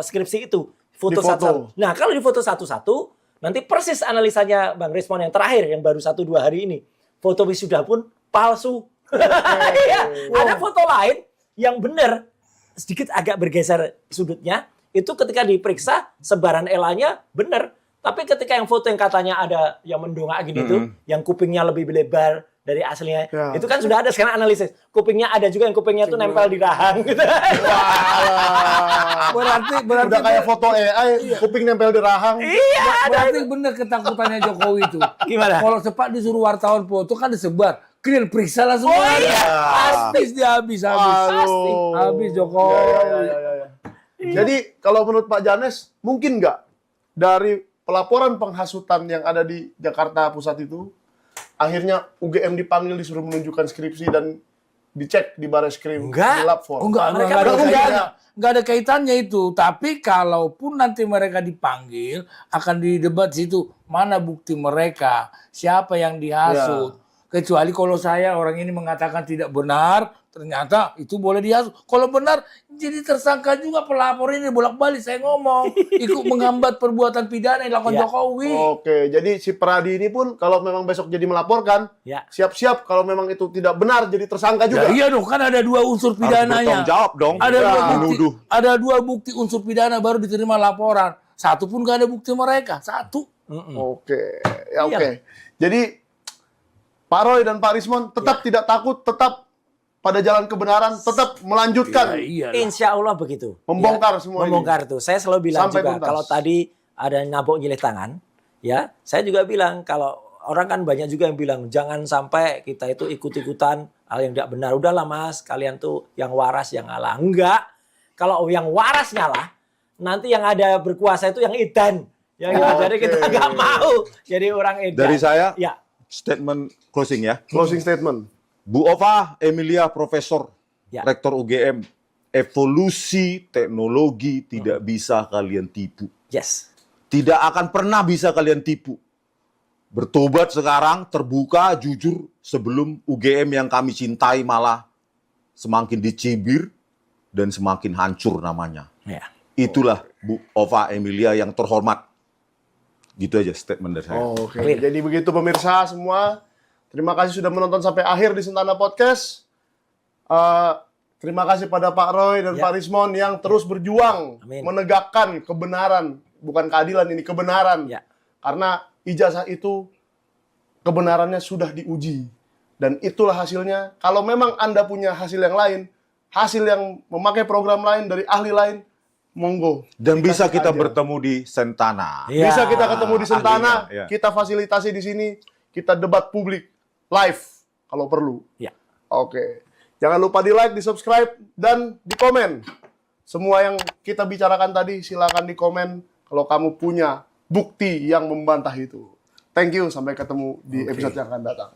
skripsi itu, foto
Di foto.
satu-satu. Nah, kalau di foto satu-satu, nanti persis analisanya Bang Resmon yang terakhir yang baru 1-2 hari ini. Foto wisuda pun palsu. Iya, ada foto lain yang benar sedikit agak bergeser sudutnya, itu ketika diperiksa sebaran elanya benar. Tapi ketika yang foto yang katanya ada yang mendongak gini tuh, yang kupingnya lebih lebar dari aslinya,
Ya.
itu kan sudah ada sekarang analisis. Kupingnya ada juga yang kupingnya tuh nempel di rahang gitu.
Berarti berarti
Udah kayak foto AI, kuping nempel di rahang.
Iya,
berarti bener ketakutannya Jokowi itu.
Gimana?
Kalau cepat disuruh wartawan foto kan disebar. Clear periksa lah semua.
Oh, iya.
Habis dia habis.
Aduh.
Habis Jokowi.
Ya. Jadi kalau menurut Pak Janes, mungkin nggak dari pelaporan penghasutan yang ada di Jakarta Pusat itu, akhirnya UGM dipanggil disuruh menunjukkan skripsi dan dicek di Bareskrim
Enggak.
di lab form.
Mereka
Enggak ada
belum
kaitannya. Enggak ada kaitannya itu. Tapi kalaupun nanti mereka dipanggil, akan didebat situ mana bukti mereka, siapa yang dihasut. Kecuali kalau saya orang ini mengatakan tidak benar, ternyata itu boleh dihasut. Kalau benar, jadi tersangka juga pelapor ini bolak-balik saya ngomong. Ikut menghambat perbuatan pidana yang dilakukan Jokowi.
Oke, jadi si Pradi ini pun kalau memang besok jadi melaporkan,
Ya.
siap-siap kalau memang itu tidak benar jadi tersangka juga.
Ya, iya dong, kan ada dua unsur
Harus
pidananya.
bertanggung jawab dong. Menuduh.
Ada dua bukti unsur pidana baru diterima laporan. Satu pun gak ada bukti mereka. Satu.
Oke, ya oke. Jadi Pak Roy dan Pak Rismon tetap tidak takut, tetap pada jalan kebenaran, tetap melanjutkan,
Iya.
Insya Allah begitu.
membongkar
Ya,
semua ini.
membongkar tuh. Saya selalu bilang
Sampai
juga
tuntas.
kalau tadi ada nyabok nyilih tangan, ya saya juga bilang kalau orang kan banyak juga yang bilang jangan sampai kita itu ikut-ikutan hal yang tidak benar. Udahlah mas, kalian tuh yang waras yang ngalah. Enggak. Kalau yang waras ngalah, nanti yang ada berkuasa itu yang edan. Jadi kita nggak mau jadi orang edan.
Dari saya,
Ya.
statement closing ya.
Closing statement.
Bu Ova Emilia, Profesor,
Ya.
Rektor UGM, evolusi teknologi tidak bisa kalian tipu.
Yes.
Tidak akan pernah bisa kalian tipu. Bertobat sekarang, terbuka, jujur, sebelum UGM yang kami cintai malah semakin dicibir dan semakin hancur namanya.
Ya.
Itulah Bu Ova Emilia yang terhormat. Gitu aja statement dari saya.
Oke, jadi begitu pemirsa semua. Terima kasih sudah menonton sampai akhir di Sentana Podcast. Terima kasih pada Pak Roy dan Pak Rismon yang terus berjuang
Amin.
menegakkan kebenaran, bukan keadilan ini, kebenaran.
Ya.
Karena ijazah itu kebenarannya sudah diuji. Dan itulah hasilnya. Kalau memang Anda punya hasil yang lain, hasil yang memakai program lain dari ahli lain, monggo.
Dan bisa kita
aja.
bertemu di Sentana.
Ya.
Bisa kita ketemu di Sentana,
ahlinya, ya.
kita fasilitasi di sini, kita debat publik live kalau perlu.
Ya.
Oke. Jangan lupa di like, di subscribe, dan di komen. Semua yang kita bicarakan tadi silakan di komen kalau kamu punya bukti yang membantah itu. Thank you, sampai ketemu di episode yang akan datang.